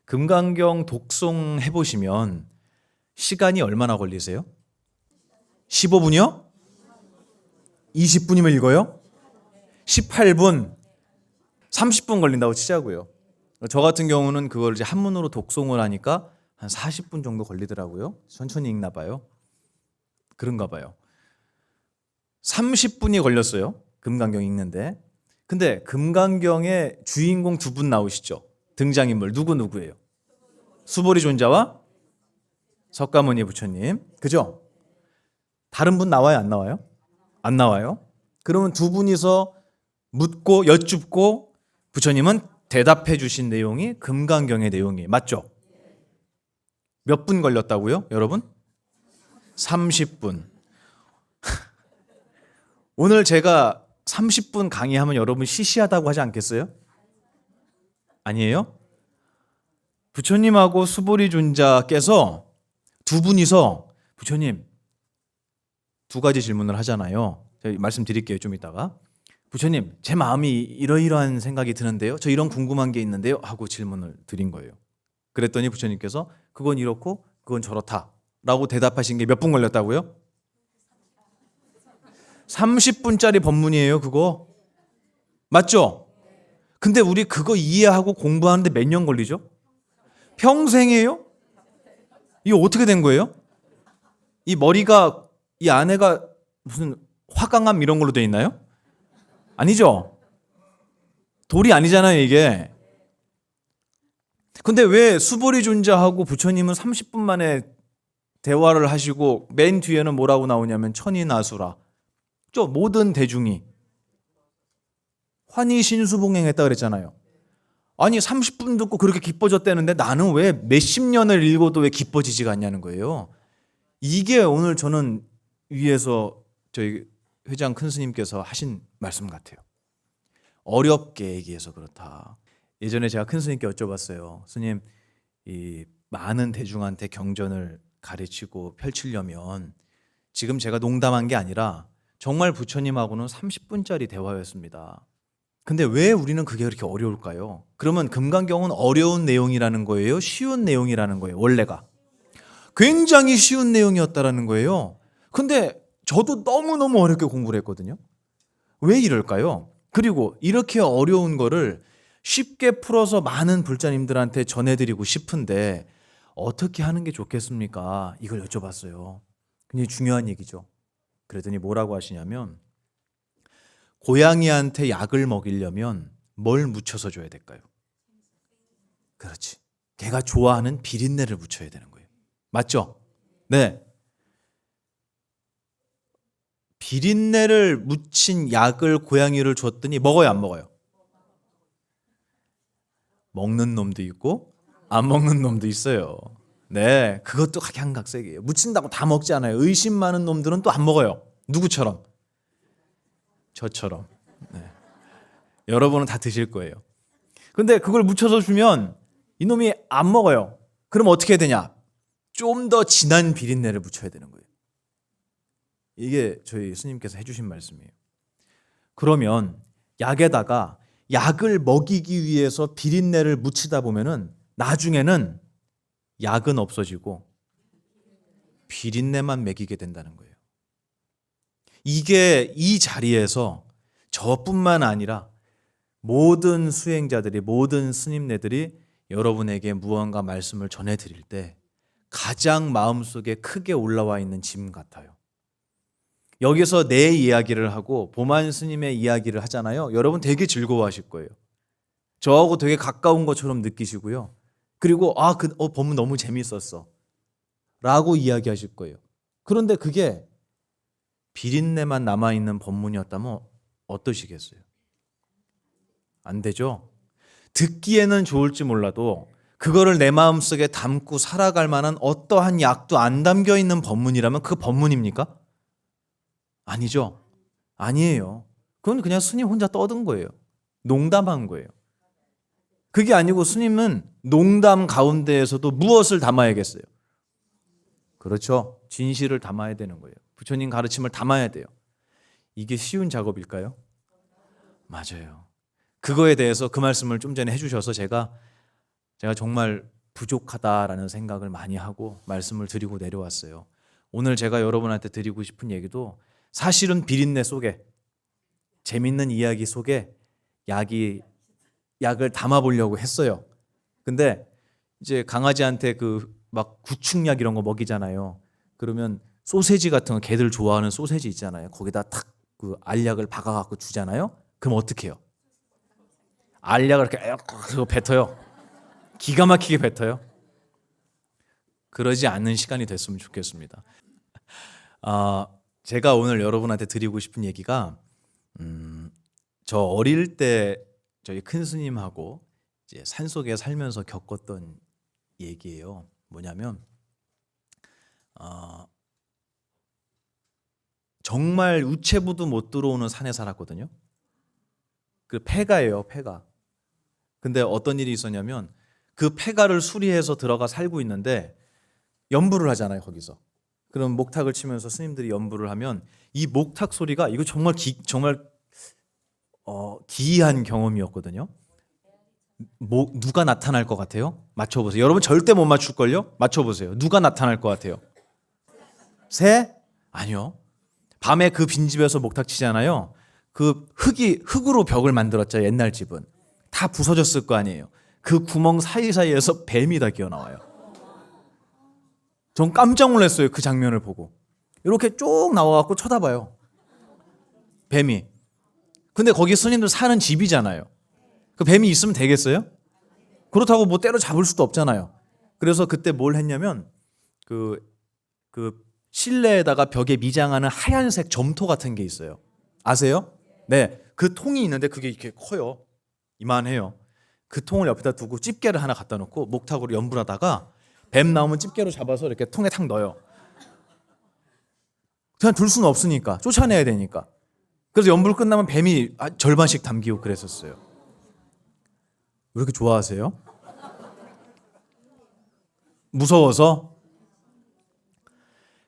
금강경 독송 해보시면 시간이 얼마나 걸리세요? 15분이요? 20분이면 읽어요? 18분, 30분 걸린다고 치자고요. 저 같은 경우는 그걸 이제 한문으로 독송을 하니까 한 40분 정도 걸리더라고요. 천천히 읽나 봐요. 그런가 봐요. 30분이 걸렸어요. 금강경 읽는데. 근데 금강경에 주인공 두 분 나오시죠? 등장인물 누구예요? 수보리 존자와 석가모니 부처님. 그죠? 다른 분 나와요? 안 나와요? 안 나와요. 그러면 두 분이서 묻고 여쭙고 부처님은 대답해 주신 내용이 금강경의 내용이에요. 맞죠? 몇 분 걸렸다고요? 여러분? 30분. 오늘 제가 30분 강의하면 여러분 시시하다고 하지 않겠어요? 아니에요? 부처님하고 수보리 존자께서 두 분이서 부처님 두 가지 질문을 하잖아요. 제가 말씀드릴게요. 좀 이따가. 부처님, 제 마음이 이러이러한 생각이 드는데요. 저 이런 궁금한 게 있는데요. 하고 질문을 드린 거예요. 그랬더니 부처님께서 그건 이렇고 그건 저렇다 라고 대답하신 게 몇 분 걸렸다고요? 30분짜리 법문이에요. 그거 맞죠? 근데 우리 그거 이해하고 공부하는데 몇 년 걸리죠? 평생이에요? 이거 어떻게 된 거예요? 이 머리가 이 안에가 무슨 화강암 이런 걸로 돼 있나요? 아니죠? 돌이 아니잖아요, 이게. 근데 왜 수보리 존자하고 부처님은 30분 만에 대화를 하시고 맨 뒤에는 뭐라고 나오냐면 천인아수라. 저 모든 대중이 환희신수봉행했다 그랬잖아요. 아니 30분 듣고 그렇게 기뻐졌다는데 나는 왜 몇십 년을 읽어도 왜 기뻐지지가 않냐는 거예요. 이게 오늘 저는 위에서 저희 회장 큰 스님께서 하신 말씀 같아요. 어렵게 얘기해서 그렇다. 예전에 제가 큰 스님께 여쭤봤어요. 스님, 이 많은 대중한테 경전을 가르치고 펼치려면 지금 제가 농담한 게 아니라 정말 부처님하고는 30분짜리 대화였습니다. 근데 왜 우리는 그게 그렇게 어려울까요? 그러면 금강경은 어려운 내용이라는 거예요? 쉬운 내용이라는 거예요? 원래가 굉장히 쉬운 내용이었다라는 거예요. 근데 저도 너무너무 어렵게 공부를 했거든요. 왜 이럴까요? 그리고 이렇게 어려운 거를 쉽게 풀어서 많은 불자님들한테 전해드리고 싶은데 어떻게 하는 게 좋겠습니까? 이걸 여쭤봤어요. 굉장히 중요한 얘기죠. 그랬더니 뭐라고 하시냐면 고양이한테 약을 먹이려면 뭘 묻혀서 줘야 될까요? 그렇지. 걔가 좋아하는 비린내를 묻혀야 되는 거예요. 맞죠? 네. 비린내를 묻힌 약을 고양이를 줬더니 먹어요, 안 먹어요? 먹는 놈도 있고 안 먹는 놈도 있어요. 네, 그것도 각양각색이에요. 묻힌다고 다 먹지 않아요. 의심 많은 놈들은 또 안 먹어요. 누구처럼? 저처럼. 네. 여러분은 다 드실 거예요. 근데 그걸 묻혀서 주면 이놈이 안 먹어요. 그럼 어떻게 해야 되냐? 좀 더 진한 비린내를 묻혀야 되는 거예요. 이게 저희 스님께서 해주신 말씀이에요. 그러면 약에다가 약을 먹이기 위해서 비린내를 묻히다 보면은 나중에는 약은 없어지고 비린내만 먹이게 된다는 거예요. 이게 이 자리에서 저뿐만 아니라 모든 수행자들이, 모든 스님네들이 여러분에게 무언가 말씀을 전해드릴 때 가장 마음속에 크게 올라와 있는 짐 같아요. 여기서 내 이야기를 하고 보만 스님의 이야기를 하잖아요. 여러분 되게 즐거워하실 거예요. 저하고 되게 가까운 것처럼 느끼시고요. 그리고 법문 너무 재밌었어 라고 이야기하실 거예요. 그런데 그게 비린내만 남아있는 법문이었다면 어떠시겠어요? 안 되죠? 듣기에는 좋을지 몰라도 그거를 내 마음속에 담고 살아갈 만한 어떠한 약도 안 담겨 있는 법문이라면 그 법문입니까? 아니죠. 아니에요. 그건 그냥 스님 혼자 떠든 거예요. 농담한 거예요. 그게 아니고 스님은 농담 가운데에서도 무엇을 담아야겠어요? 그렇죠. 진실을 담아야 되는 거예요. 부처님 가르침을 담아야 돼요. 이게 쉬운 작업일까요? 맞아요. 그거에 대해서 그 말씀을 좀 전에 해주셔서 제가 정말 부족하다라는 생각을 많이 하고 말씀을 드리고 내려왔어요. 오늘 제가 여러분한테 드리고 싶은 얘기도 사실은 비린내 속에, 재밌는 이야기 속에 약을 담아보려고 했어요. 근데 이제 강아지한테 그 막 구충약 이런 거 먹이잖아요. 그러면 소세지 같은 거 걔들 좋아하는 소세지 있잖아요. 거기다 탁 그 알약을 박아갖고 주잖아요. 그럼 어떻게 해요? 알약을 이렇게 그거 뱉어요. 기가 막히게 뱉어요. 그러지 않는 시간이 됐으면 좋겠습니다. 제가 오늘 여러분한테 드리고 싶은 얘기가 저 어릴 때 저희 큰 스님하고 이제 산속에 살면서 겪었던 얘기예요. 뭐냐면 정말 우체부도 못 들어오는 산에 살았거든요. 그 폐가예요, 폐가. 근데 어떤 일이 있었냐면 그 폐가를 수리해서 들어가 살고 있는데 연부를 하잖아요, 거기서. 그럼 목탁을 치면서 스님들이 연부를 하면 이 목탁 소리가 이거 정말 기이한 경험이었거든요. 누가 나타날 것 같아요? 맞춰보세요. 여러분 절대 못 맞출걸요? 맞춰보세요. 누가 나타날 것 같아요? 새? 아니요. 밤에 그 빈집에서 목탁 치잖아요. 그 흙으로 벽을 만들었죠. 옛날 집은. 다 부서졌을 거 아니에요. 그 구멍 사이사이에서 뱀이 다 기어나와요. 전 깜짝 놀랐어요. 그 장면을 보고. 이렇게 쭉 나와갖고 쳐다봐요. 뱀이. 근데 거기 스님들 사는 집이잖아요. 그 뱀이 있으면 되겠어요? 그렇다고 뭐 때려 잡을 수도 없잖아요. 그래서 그때 뭘 했냐면 그 실내에다가 벽에 미장하는 하얀색 점토 같은 게 있어요. 아세요? 네. 그 통이 있는데 그게 이렇게 커요. 이만해요. 그 통을 옆에다 두고 집게를 하나 갖다 놓고 목탁으로 연불하다가 뱀 나오면 집게로 잡아서 이렇게 통에 탁 넣어요. 그냥 둘 수는 없으니까 쫓아내야 되니까. 그래서 연불 끝나면 뱀이 절반씩 담기고 그랬었어요. 왜 이렇게 좋아하세요? 무서워서?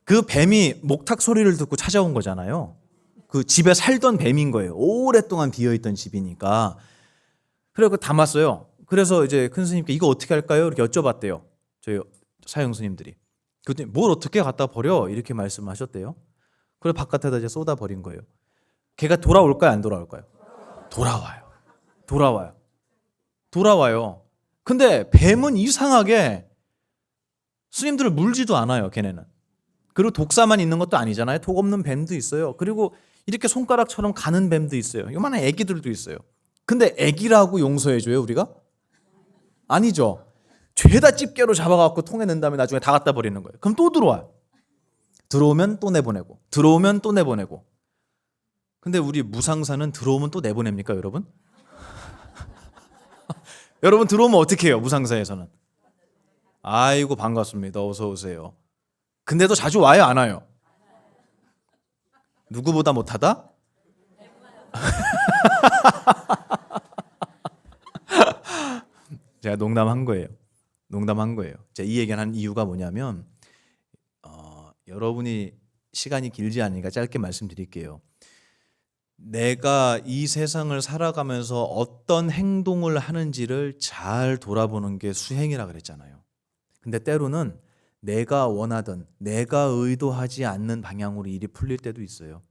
그 뱀이 목탁 소리를 듣고 찾아온 거잖아요. 그 집에 살던 뱀인 거예요. 오랫동안 비어있던 집이니까. 그래서 담았어요. 그래서 이제 큰 스님께 이거 어떻게 할까요? 이렇게 여쭤봤대요. 저희 사형 스님들이. 그때 뭘 어떻게 갖다 버려? 이렇게 말씀하셨대요. 그래서 바깥에다 이제 쏟아 버린 거예요. 걔가 돌아올까요? 안 돌아올까요? 돌아와요. 근데 뱀은 이상하게 스님들을 물지도 않아요. 걔네는. 그리고 독사만 있는 것도 아니잖아요. 독 없는 뱀도 있어요. 그리고 이렇게 손가락처럼 가는 뱀도 있어요. 요만한 애기들도 있어요. 근데 애기라고 용서해줘요, 우리가? 아니죠. 죄다 집게로 잡아갖고 통에 넣은 다음에 나중에 다 갖다 버리는 거예요. 그럼 또 들어와요. 들어오면 또 내보내고, 들어오면 또 내보내고. 근데 우리 무상사는 들어오면 또 내보냅니까, 여러분? 여러분 들어오면 어떻게 해요, 무상사에서는? 아이고 반갑습니다. 어서 오세요. 근데도 자주 와요, 안 와요? 누구보다 못하다? 제가 농담한 거예요. 제가 이 얘기를 한 이유가 뭐냐면 여러분이 시간이 길지 않으니까 짧게 말씀드릴게요. 내가 이 세상을 살아가면서 어떤 행동을 하는지를 잘 돌아보는 게 수행이라 그랬잖아요. 근데 때로는 내가 원하던, 내가 의도하지 않는 방향으로 일이 풀릴 때도 있어요.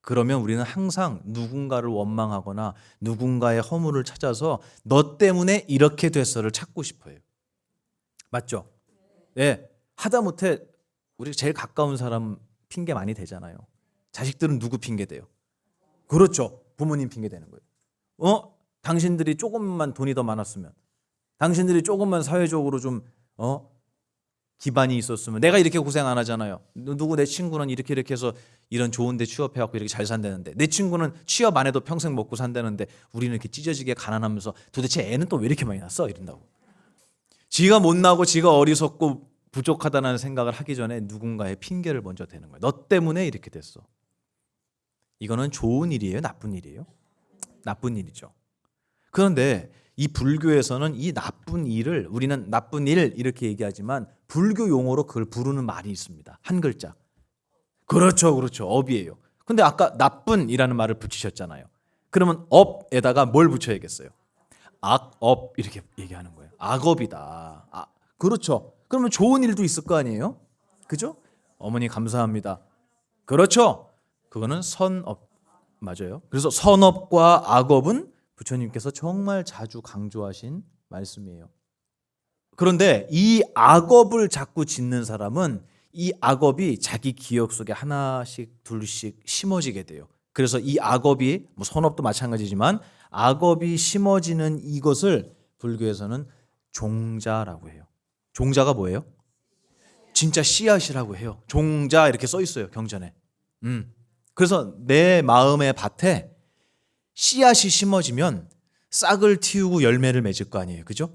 그러면 우리는 항상 누군가를 원망하거나 누군가의 허물을 찾아서 너 때문에 이렇게 됐어를 찾고 싶어요. 맞죠? 네. 하다못해 우리 제일 가까운 사람 핑계 많이 대잖아요. 자식들은 누구 핑계 대요? 그렇죠. 부모님 핑계 대는 거예요. 당신들이 조금만 돈이 더 많았으면, 당신들이 조금만 사회적으로 좀 기반이 있었으면 내가 이렇게 고생 안 하잖아요. 누구 내 친구는 이렇게 해서 이런 좋은 데 취업해갖고 이렇게 잘 산다는데, 내 친구는 취업 안 해도 평생 먹고 산다는데 우리는 이렇게 찢어지게 가난하면서 도대체 애는 또 왜 이렇게 많이 낳았어? 이런다고. 지가 못나고 지가 어리석고 부족하다는 생각을 하기 전에 누군가의 핑계를 먼저 대는 거예요. 너 때문에 이렇게 됐어. 이거는 좋은 일이에요? 나쁜 일이에요? 나쁜 일이죠. 그런데 이 불교에서는 이 나쁜 일을 우리는 나쁜 일 이렇게 얘기하지만 불교 용어로 그걸 부르는 말이 있습니다. 한 글자. 그렇죠. 업이에요. 근데 아까 나쁜이라는 말을 붙이셨잖아요. 그러면 업에다가 뭘 붙여야겠어요? 악업 이렇게 얘기하는 거예요. 악업이다. 그렇죠. 그러면 좋은 일도 있을 거 아니에요? 그죠? 어머니 감사합니다. 그렇죠. 그거는 선업 맞아요. 그래서 선업과 악업은 부처님께서 정말 자주 강조하신 말씀이에요. 그런데 이 악업을 자꾸 짓는 사람은 이 악업이 자기 기억 속에 하나씩 둘씩 심어지게 돼요. 그래서 이 악업이 뭐 선업도 마찬가지지만 악업이 심어지는 이것을 불교에서는 종자라고 해요. 종자가 뭐예요? 진짜 씨앗이라고 해요. 종자 이렇게 써 있어요, 경전에. 그래서 내 마음의 밭에 씨앗이 심어지면 싹을 틔우고 열매를 맺을 거 아니에요. 그죠?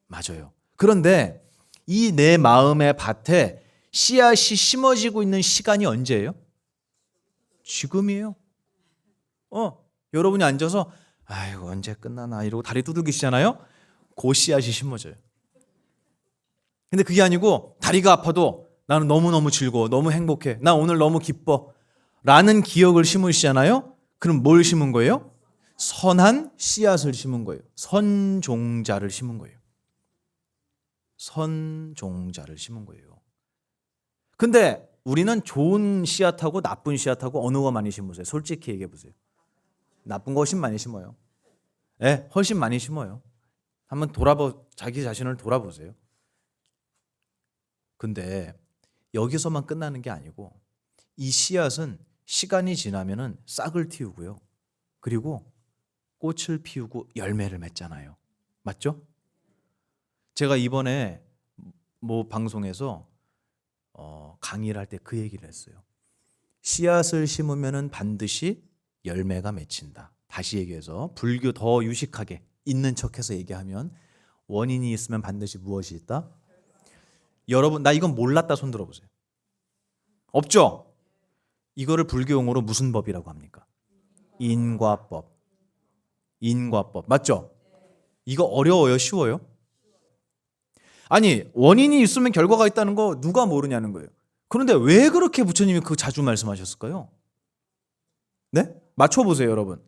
맞아요. 그런데 이 내 마음의 밭에 씨앗이 심어지고 있는 시간이 언제예요? 지금이에요. 여러분이 앉아서 아이고 언제 끝나나 이러고 다리 두들기시잖아요. 그 씨앗이 심어져요. 근데 그게 아니고 다리가 아파도 나는 너무너무 즐거워, 너무 행복해, 나 오늘 너무 기뻐 라는 기억을 심으시잖아요. 그럼 뭘 심은 거예요? 선한 씨앗을 심은 거예요. 선종자를 심은 거예요. 선종자를 심은 거예요. 근데 우리는 좋은 씨앗하고 나쁜 씨앗하고 어느 거 많이 심으세요? 솔직히 얘기해 보세요. 나쁜 거 훨씬 많이 심어요. 네, 훨씬 많이 심어요. 한번 자기 자신을 돌아보세요. 근데 여기서만 끝나는 게 아니고 이 씨앗은 시간이 지나면은 싹을 틔우고요. 그리고 꽃을 피우고 열매를 맺잖아요. 맞죠? 제가 이번에 뭐 방송에서 강의를 할 때 그 얘기를 했어요. 씨앗을 심으면은 반드시 열매가 맺힌다. 다시 얘기해서 불교 더 유식하게 있는 척해서 얘기하면 원인이 있으면 반드시 무엇이 있다? 여러분 나 이건 몰랐다 손 들어보세요. 없죠? 이거를 불교 용어로 무슨 법이라고 합니까? 인과법. 인과법 맞죠? 이거 어려워요? 쉬워요? 아니 원인이 있으면 결과가 있다는 거 누가 모르냐는 거예요. 그런데 왜 그렇게 부처님이 그 자주 말씀하셨을까요? 네? 맞춰보세요 여러분.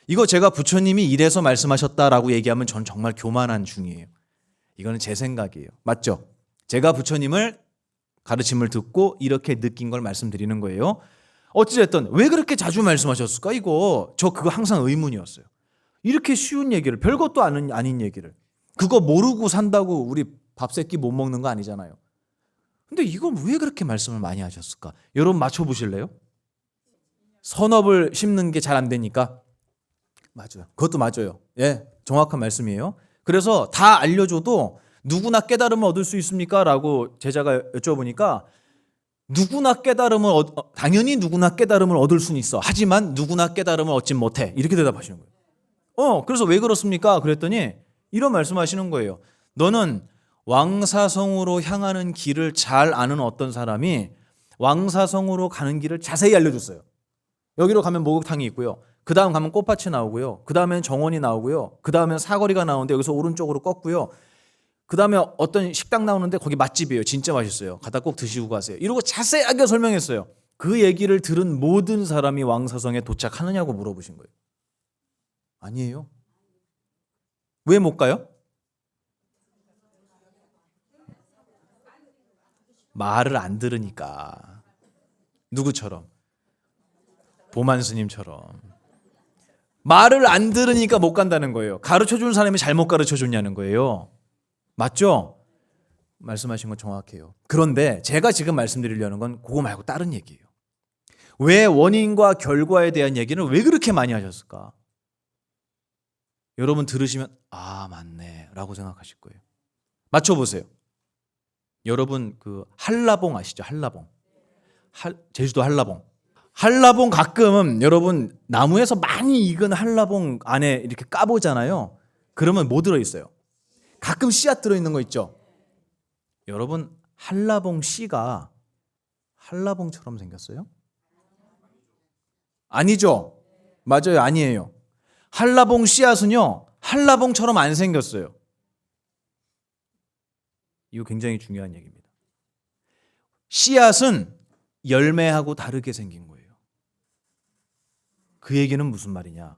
이거 제가 부처님이 이래서 말씀하셨다라고 얘기하면 전 정말 교만한 중이에요. 이거는 제 생각이에요. 맞죠? 제가 부처님을 가르침을 듣고 이렇게 느낀 걸 말씀드리는 거예요. 어찌됐든 왜 그렇게 자주 말씀하셨을까? 저 그거 항상 의문이었어요. 이렇게 쉬운 얘기를 별것도 아닌 얘기를 그거 모르고 산다고 우리 밥 세끼 못 먹는 거 아니잖아요. 근데 이거 왜 그렇게 말씀을 많이 하셨을까? 여러분 맞춰보실래요? 선업을 심는 게 잘 안 되니까? 맞아요. 그것도 맞아요. 예, 정확한 말씀이에요. 그래서 다 알려줘도 누구나 깨달음을 얻을 수 있습니까? 라고 제자가 여쭤보니까 당연히 누구나 깨달음을 얻을 수는 있어. 하지만 누구나 깨달음을 얻진 못해. 이렇게 대답하시는 거예요. 그래서 왜 그렇습니까? 그랬더니 이런 말씀하시는 거예요. 너는 왕사성으로 향하는 길을 잘 아는 어떤 사람이 왕사성으로 가는 길을 자세히 알려줬어요. 여기로 가면 목욕탕이 있고요. 그 다음 가면 꽃밭이 나오고요. 그 다음엔 정원이 나오고요. 그 다음엔 사거리가 나오는데 여기서 오른쪽으로 꺾고요. 그 다음에 어떤 식당 나오는데 거기 맛집이에요. 진짜 맛있어요. 가다 꼭 드시고 가세요. 이러고 자세하게 설명했어요. 그 얘기를 들은 모든 사람이 왕사성에 도착하느냐고 물어보신 거예요. 아니에요. 왜 못 가요? 말을 안 들으니까. 누구처럼? 보만 스님처럼. 말을 안 들으니까 못 간다는 거예요. 가르쳐준 사람이 잘못 가르쳐줬냐는 거예요. 맞죠? 말씀하신 건 정확해요. 그런데 제가 지금 말씀드리려는 건 그거 말고 다른 얘기예요. 왜 원인과 결과에 대한 얘기는 왜 그렇게 많이 하셨을까? 여러분 들으시면 아 맞네 라고 생각하실 거예요. 맞춰보세요. 여러분 그 한라봉 아시죠? 한라봉. 제주도 한라봉. 한라봉 가끔 여러분 나무에서 많이 익은 한라봉 안에 이렇게 까보잖아요. 그러면 뭐 들어있어요? 가끔 씨앗 들어있는 거 있죠? 여러분 한라봉 씨가 한라봉처럼 생겼어요? 아니죠? 맞아요. 아니에요. 한라봉 씨앗은요 한라봉처럼 안 생겼어요. 이거 굉장히 중요한 얘기입니다. 씨앗은 열매하고 다르게 생긴 거예요. 그 얘기는 무슨 말이냐?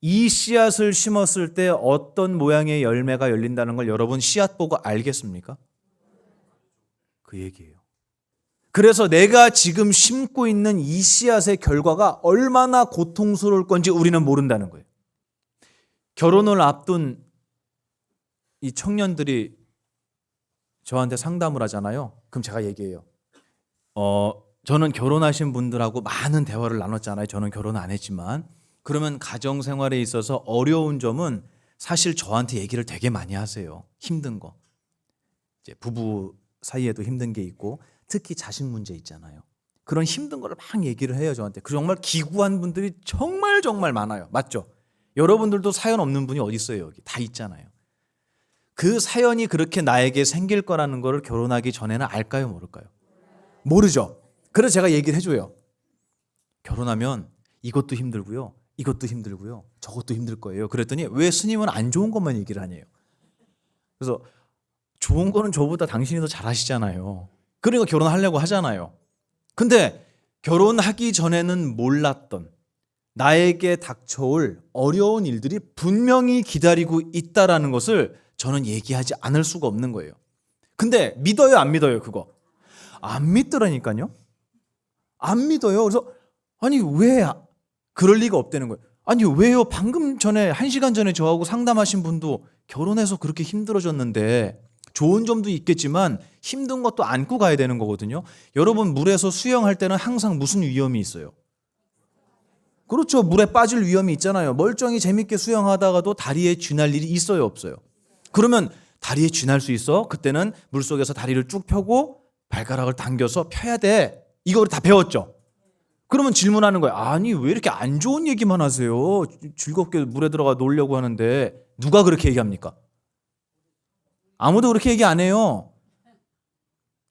이 씨앗을 심었을 때 어떤 모양의 열매가 열린다는 걸 여러분 씨앗 보고 알겠습니까? 그 얘기예요. 그래서 내가 지금 심고 있는 이 씨앗의 결과가 얼마나 고통스러울 건지 우리는 모른다는 거예요. 결혼을 앞둔 이 청년들이 저한테 상담을 하잖아요. 그럼 제가 얘기해요. 저는 결혼하신 분들하고 많은 대화를 나눴잖아요. 저는 결혼 안 했지만. 그러면 가정생활에 있어서 어려운 점은 사실 저한테 얘기를 되게 많이 하세요. 힘든 거. 이제 부부 사이에도 힘든 게 있고 특히 자식 문제 있잖아요. 그런 힘든 거를 막 얘기를 해요, 저한테. 그 정말 기구한 분들이 정말 많아요. 맞죠? 여러분들도 사연 없는 분이 어디 있어요, 여기. 다 있잖아요. 그 사연이 그렇게 나에게 생길 거라는 거를 결혼하기 전에는 알까요, 모를까요? 모르죠. 그래서 제가 얘기를 해줘요. 결혼하면 이것도 힘들고요, 이것도 힘들고요, 저것도 힘들 거예요. 그랬더니 왜 스님은 안 좋은 것만 얘기를 하냐요. 그래서 좋은 거는 저보다 당신이 더 잘하시잖아요. 그러니까 결혼하려고 하잖아요. 근데 결혼하기 전에는 몰랐던 나에게 닥쳐올 어려운 일들이 분명히 기다리고 있다라는 것을 저는 얘기하지 않을 수가 없는 거예요. 근데 믿어요, 안 믿어요, 그거? 안 믿더라니까요. 안 믿어요. 그래서 아니 왜 그럴 리가 없다는 거예요. 아니 왜요? 방금 전에 1시간 전에 저하고 상담하신 분도 결혼해서 그렇게 힘들어졌는데 좋은 점도 있겠지만 힘든 것도 안고 가야 되는 거거든요. 여러분 물에서 수영할 때는 항상 무슨 위험이 있어요? 그렇죠. 물에 빠질 위험이 있잖아요. 멀쩡히 재밌게 수영하다가도 다리에 쥐날 일이 있어요, 없어요? 그러면 다리에 쥐날 수 있어? 그때는 물속에서 다리를 쭉 펴고 발가락을 당겨서 펴야 돼. 이거 우리 다 배웠죠? 그러면 질문하는 거예요. 아니 왜 이렇게 안 좋은 얘기만 하세요? 즐겁게 물에 들어가 놀려고 하는데 누가 그렇게 얘기합니까? 아무도 그렇게 얘기 안 해요.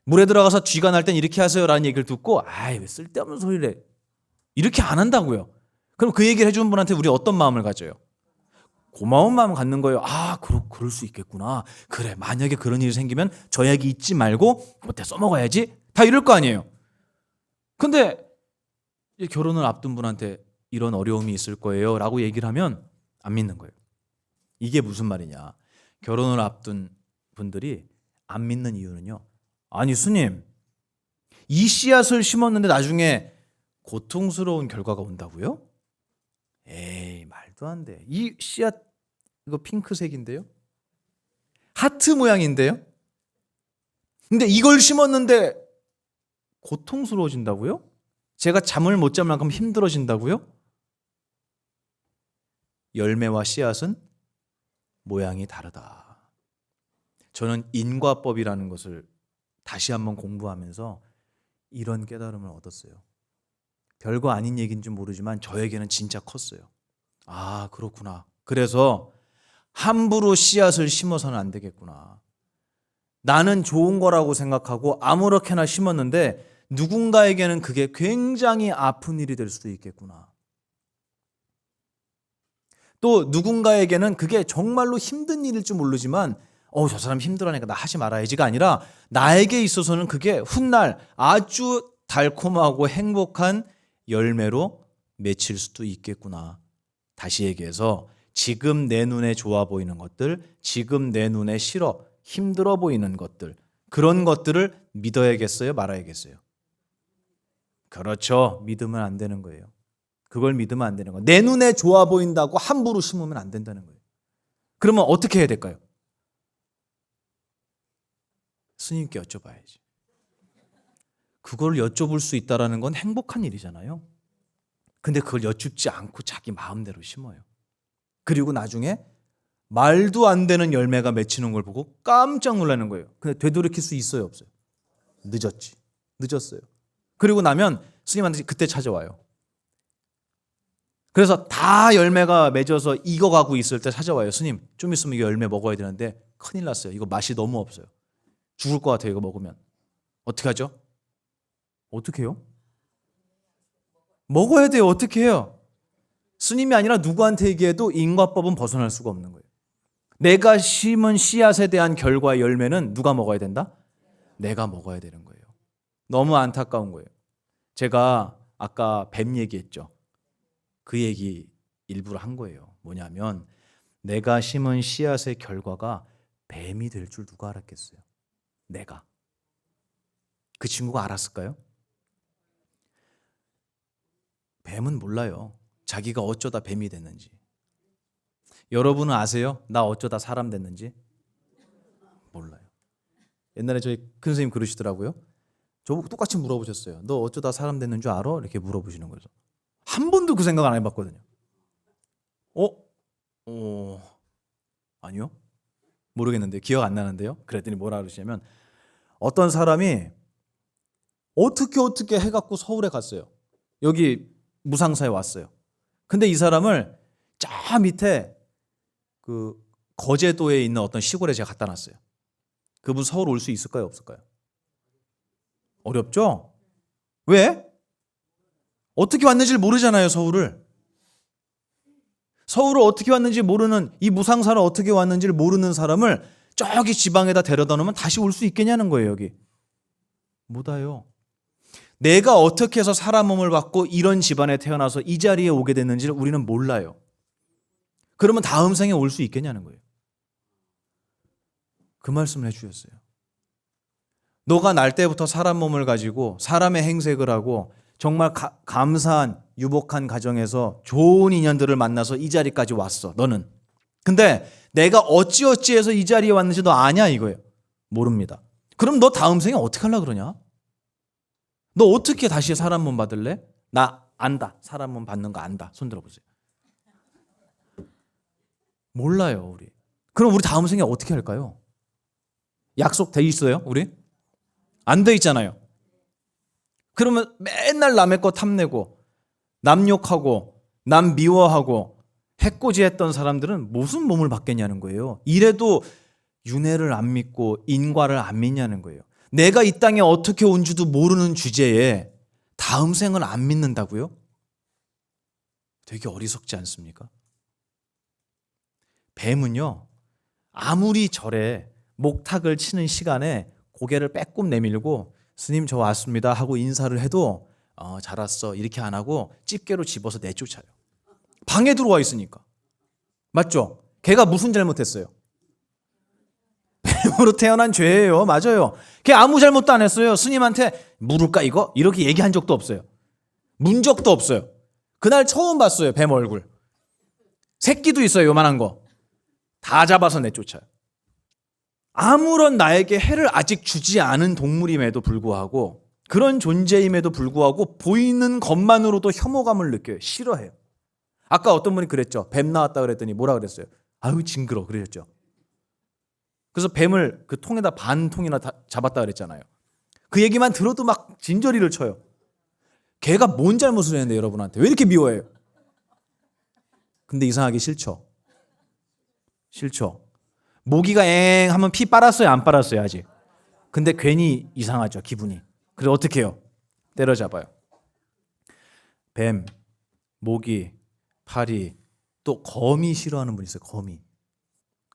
물에 들어가서 쥐가 날 땐 이렇게 하세요라는 얘기를 듣고 아이 왜 쓸데없는 소리를 해. 이렇게 안 한다고요. 그럼 그 얘기를 해주는 분한테 우리 어떤 마음을 가져요? 고마운 마음을 갖는 거예요. 아, 그럴 수 있겠구나. 그래, 만약에 그런 일이 생기면 저 얘기 잊지 말고 못해 써먹어야지. 다 이럴 거 아니에요. 근데 결혼을 앞둔 분한테 이런 어려움이 있을 거예요 라고 얘기를 하면 안 믿는 거예요. 이게 무슨 말이냐. 결혼을 앞둔 분들이 안 믿는 이유는요. 아니 스님, 이 씨앗을 심었는데 나중에 고통스러운 결과가 온다고요? 에이, 말도 안 돼. 이 씨앗 이거 핑크색인데요? 하트 모양인데요? 근데 이걸 심었는데 고통스러워진다고요? 제가 잠을 못 잘 만큼 힘들어진다고요? 열매와 씨앗은 모양이 다르다. 저는 인과법이라는 것을 다시 한번 공부하면서 이런 깨달음을 얻었어요. 별거 아닌 얘기인 줄 모르지만 저에게는 진짜 컸어요. 아, 그렇구나. 그래서 함부로 씨앗을 심어서는 안 되겠구나. 나는 좋은 거라고 생각하고 아무렇게나 심었는데 누군가에게는 그게 굉장히 아픈 일이 될 수도 있겠구나. 또 누군가에게는 그게 정말로 힘든 일일 줄 모르지만 저 사람 힘들어하니까 나 하지 말아야지가 아니라 나에게 있어서는 그게 훗날 아주 달콤하고 행복한 열매로 맺힐 수도 있겠구나. 다시 얘기해서 지금 내 눈에 좋아 보이는 것들, 지금 내 눈에 싫어, 힘들어 보이는 것들, 그런 것들을 믿어야겠어요? 말아야겠어요? 그렇죠. 믿으면 안 되는 거예요. 그걸 믿으면 안 되는 거예요. 내 눈에 좋아 보인다고 함부로 심으면 안 된다는 거예요. 그러면 어떻게 해야 될까요? 스님께 여쭤봐야지. 그걸 여쭤볼 수 있다는 건 행복한 일이잖아요. 근데 그걸 여쭙지 않고 자기 마음대로 심어요. 그리고 나중에 말도 안 되는 열매가 맺히는 걸 보고 깜짝 놀라는 거예요. 근데 되돌이킬 수 있어요, 없어요? 늦었지. 늦었어요. 그리고 나면 스님한테 그때 찾아와요. 그래서 다 열매가 맺어서 익어가고 있을 때 찾아와요. 스님, 좀 있으면 이거 열매 먹어야 되는데 큰일 났어요. 이거 맛이 너무 없어요. 죽을 것 같아요, 이거 먹으면. 어떻게 하죠? 어떻게 해요? 먹어야 돼요. 어떻게 해요? 스님이 아니라 누구한테 얘기해도 인과법은 벗어날 수가 없는 거예요. 내가 심은 씨앗에 대한 결과의 열매는 누가 먹어야 된다? 내가 먹어야 되는 거예요. 너무 안타까운 거예요. 제가 아까 뱀 얘기했죠. 그 얘기 일부러 한 거예요. 뭐냐면 내가 심은 씨앗의 결과가 뱀이 될 줄 누가 알았겠어요? 내가. 그 친구가 알았을까요? 뱀은 몰라요. 자기가 어쩌다 뱀이 됐는지. 여러분은 아세요? 나 어쩌다 사람 됐는지? 몰라요. 옛날에 저희 큰 선생님 그러시더라고요. 저보고 똑같이 물어보셨어요. 너 어쩌다 사람 됐는 줄 알아? 이렇게 물어보시는 거죠. 한 번도 그 생각 안 해봤거든요. 아니요? 모르겠는데 기억 안 나는데요. 그랬더니 뭐라 그러시냐면 어떤 사람이 어떻게 해갖고 서울에 갔어요. 여기 무상사에 왔어요. 근데 이 사람을 저 밑에 그 거제도에 있는 어떤 시골에 제가 갖다 놨어요. 그분 서울 올 수 있을까요? 없을까요? 어렵죠? 왜? 어떻게 왔는지를 모르잖아요, 서울을. 서울을 어떻게 왔는지 모르는, 이 무상사를 어떻게 왔는지를 모르는 사람을 저기 지방에다 데려다 놓으면 다시 올 수 있겠냐는 거예요, 여기. 못 와요. 내가 어떻게 해서 사람 몸을 받고 이런 집안에 태어나서 이 자리에 오게 됐는지를 우리는 몰라요. 그러면 다음 생에 올 수 있겠냐는 거예요. 그 말씀을 해주셨어요. 너가 날 때부터 사람 몸을 가지고 사람의 행색을 하고 정말 감사한 유복한 가정에서 좋은 인연들을 만나서 이 자리까지 왔어. 너는. 근데 내가 어찌어찌해서 이 자리에 왔는지 너 아냐 이거예요. 모릅니다. 그럼 너 다음 생에 어떻게 하려고 그러냐? 너 어떻게 다시 사람 몸 받을래? 나 안다. 사람 몸 받는 거 안다. 손 들어보세요. 몰라요, 우리. 그럼 우리 다음 생에 어떻게 할까요? 약속돼 있어요, 우리? 안 돼 있잖아요. 그러면 맨날 남의 거 탐내고 남 욕하고 남 미워하고 해코지했던 사람들은 무슨 몸을 받겠냐는 거예요. 이래도 윤회를 안 믿고 인과를 안 믿냐는 거예요. 내가 이 땅에 어떻게 온 줄도 모르는 주제에 다음 생을 안 믿는다고요? 되게 어리석지 않습니까? 뱀은요, 아무리 절에 목탁을 치는 시간에 고개를 빼꼼 내밀고 스님 저 왔습니다 하고 인사를 해도 잘 왔어 이렇게 안 하고 집게로 집어서 내쫓아요. 방에 들어와 있으니까. 맞죠? 걔가 무슨 잘못했어요? 뱀으로 태어난 죄예요. 맞아요. 걔 아무 잘못도 안 했어요. 스님한테 물을까 이거? 이렇게 얘기한 적도 없어요. 문 적도 없어요. 그날 처음 봤어요. 뱀 얼굴. 새끼도 있어요. 요만한 거. 다 잡아서 내쫓아요. 아무런 나에게 해를 아직 주지 않은 동물임에도 불구하고 그런 존재임에도 불구하고 보이는 것만으로도 혐오감을 느껴요. 싫어해요. 아까 어떤 분이 그랬죠. 뱀 나왔다 그랬더니 뭐라 그랬어요? 아유 징그러 그러셨죠. 그래서 뱀을 그 통에다 반 통이나 잡았다 그랬잖아요. 그 얘기만 들어도 막 진저리를 쳐요. 걔가 뭔 잘못을 했는데 여러분한테 왜 이렇게 미워해요? 근데 이상하게 싫죠. 싫죠. 모기가 엥 하면 피 빨았어요? 안 빨았어요? 아직. 근데 괜히 이상하죠. 기분이. 그래서 어떻게 해요? 때려잡아요. 뱀, 모기, 파리, 또 거미 싫어하는 분 있어요. 거미.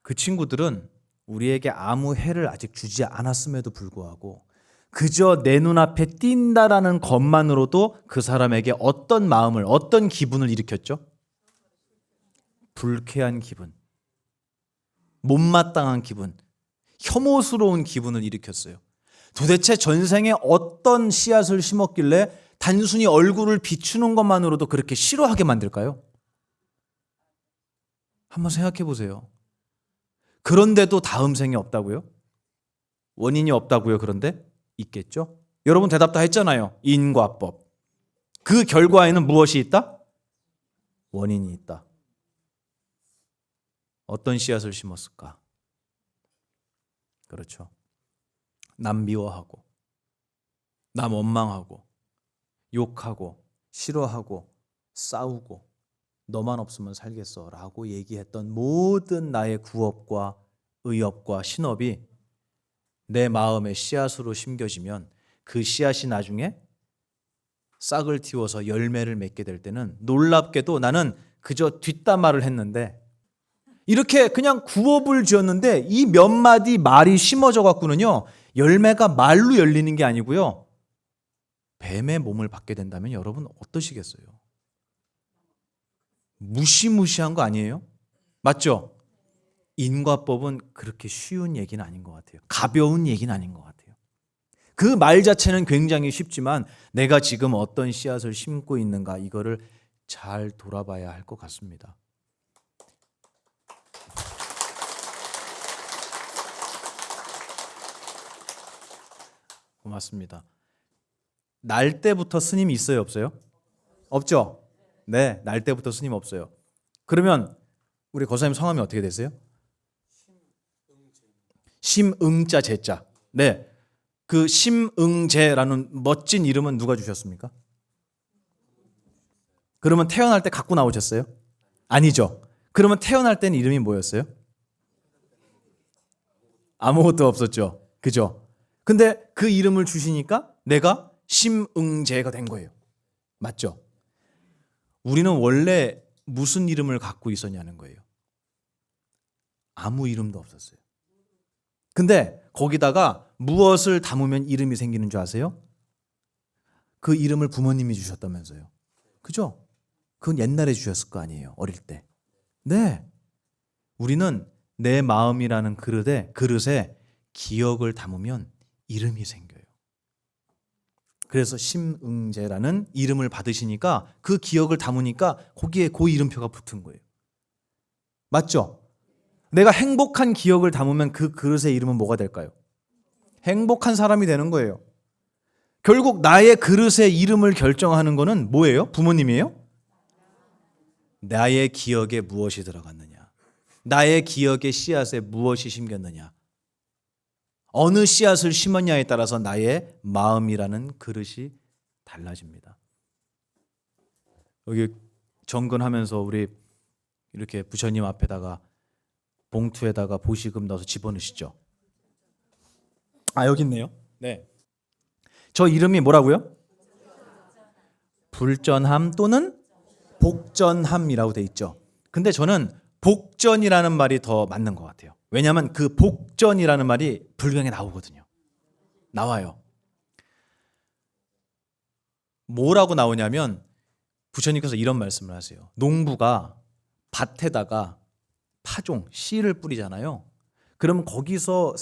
그 친구들은 우리에게 아무 해를 아직 주지 않았음에도 불구하고 그저 내 눈앞에 띈다라는 것만으로도 그 사람에게 어떤 마음을, 어떤 기분을 일으켰죠? 불쾌한 기분. 못마땅한 기분, 혐오스러운 기분을 일으켰어요. 도대체 전생에 어떤 씨앗을 심었길래 단순히 얼굴을 비추는 것만으로도 그렇게 싫어하게 만들까요? 한번 생각해 보세요. 그런데도 다음 생에 없다고요? 원인이 없다고요? 그런데 있겠죠? 여러분 대답 다 했잖아요. 인과법. 그 결과에는 무엇이 있다? 원인이 있다. 어떤 씨앗을 심었을까? 그렇죠. 남 미워하고, 남 원망하고, 욕하고, 싫어하고, 싸우고, 너만 없으면 살겠어 라고 얘기했던 모든 나의 구업과 의업과 신업이 내 마음의 씨앗으로 심겨지면 그 씨앗이 나중에 싹을 틔워서 열매를 맺게 될 때는 놀랍게도 나는 그저 뒷담화를 했는데 이렇게 그냥 구업을 지었는데 이 몇 마디 말이 심어져 갖고는요 열매가 말로 열리는 게 아니고요 뱀의 몸을 받게 된다면 여러분 어떠시겠어요? 무시무시한 거 아니에요? 맞죠? 인과법은 그렇게 쉬운 얘기는 아닌 것 같아요. 가벼운 얘기는 아닌 것 같아요. 그 말 자체는 굉장히 쉽지만 내가 지금 어떤 씨앗을 심고 있는가 이거를 잘 돌아봐야 할 것 같습니다. 고맙습니다. 날 때부터 스님이 있어요, 없어요? 없죠? 네, 날 때부터 스님 없어요. 그러면 우리 거사님 성함이 어떻게 되세요? 심응자 제자. 네, 그 심응제라는 멋진 이름은 누가 주셨습니까? 그러면 태어날 때 갖고 나오셨어요? 아니죠. 그러면 태어날 때는 이름이 뭐였어요? 아무것도 없었죠. 그죠? 근데 그 이름을 주시니까 내가 심응제가 된 거예요. 맞죠? 우리는 원래 무슨 이름을 갖고 있었냐는 거예요. 아무 이름도 없었어요. 근데 거기다가 무엇을 담으면 이름이 생기는 줄 아세요? 그 이름을 부모님이 주셨다면서요. 그죠? 그건 옛날에 주셨을 거 아니에요. 어릴 때. 네. 우리는 내 마음이라는 그릇에 기억을 담으면 이름이 생겨요. 그래서 심응제라는 이름을 받으시니까 그 기억을 담으니까 거기에 그 이름표가 붙은 거예요. 맞죠? 내가 행복한 기억을 담으면 그 그릇의 이름은 뭐가 될까요? 행복한 사람이 되는 거예요. 결국 나의 그릇의 이름을 결정하는 거는 뭐예요? 부모님이에요? 나의 기억에 무엇이 들어갔느냐? 나의 기억의 씨앗에 무엇이 심겼느냐? 어느 씨앗을 심었냐에 따라서 나의 마음이라는 그릇이 달라집니다. 여기 정근하면서 우리 이렇게 부처님 앞에다가 봉투에다가 보시금 넣어서 집어넣으시죠. 아, 여기 있네요. 네. 저 이름이 뭐라고요? 불전함 또는 복전함이라고 돼 있죠. 근데 저는 복전이라는 말이 더 맞는 것 같아요. 왜냐하면 그 복전이라는 말이 불경에 나오거든요. 나와요. 뭐라고 나오냐면 부처님께서 이런 말씀을 하세요. 농부가 밭에다가 파종, 씨를 뿌리잖아요. 그럼 거기서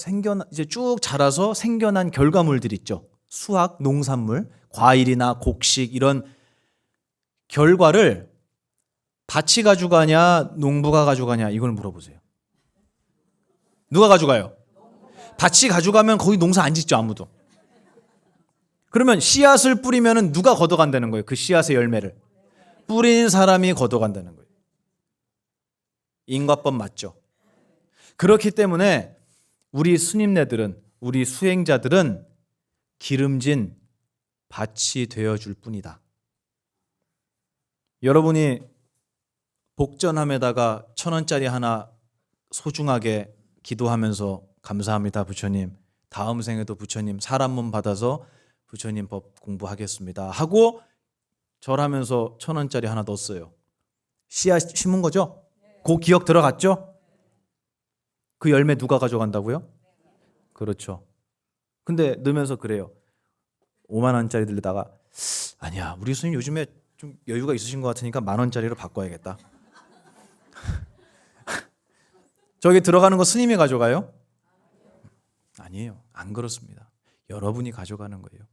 이제 쭉 자라서 생겨난 결과물들 있죠. 수확, 농산물, 과일이나 곡식 이런 결과를 밭이 가져가냐, 농부가 가져가냐 이걸 물어보세요. 누가 가져가요? 밭이 가져가면 거기 농사 안 짓죠, 아무도. 그러면 씨앗을 뿌리면 누가 걷어간다는 거예요? 그 씨앗의 열매를. 뿌린 사람이 걷어간다는 거예요. 인과법 맞죠? 그렇기 때문에 우리 스님네들은, 우리 수행자들은 기름진 밭이 되어줄 뿐이다. 여러분이 복전함에다가 1,000원짜리 하나 소중하게 기도하면서 감사합니다 부처님, 다음 생에도 부처님 사람 몸 받아서 부처님 법 공부하겠습니다 하고 절하면서 1,000원짜리 하나 넣었어요. 씨앗 심은 거죠? 그 기억 들어갔죠? 그 열매 누가 가져간다고요? 그렇죠. 근데 넣으면서 그래요. 5만 원짜리 들다가 아니야, 우리 스님 요즘에 좀 여유가 있으신 것 같으니까 10,000원짜리로 바꿔야겠다. 저기 들어가는 거 스님이 가져가요? 아니에요. 안 그렇습니다. 여러분이 가져가는 거예요.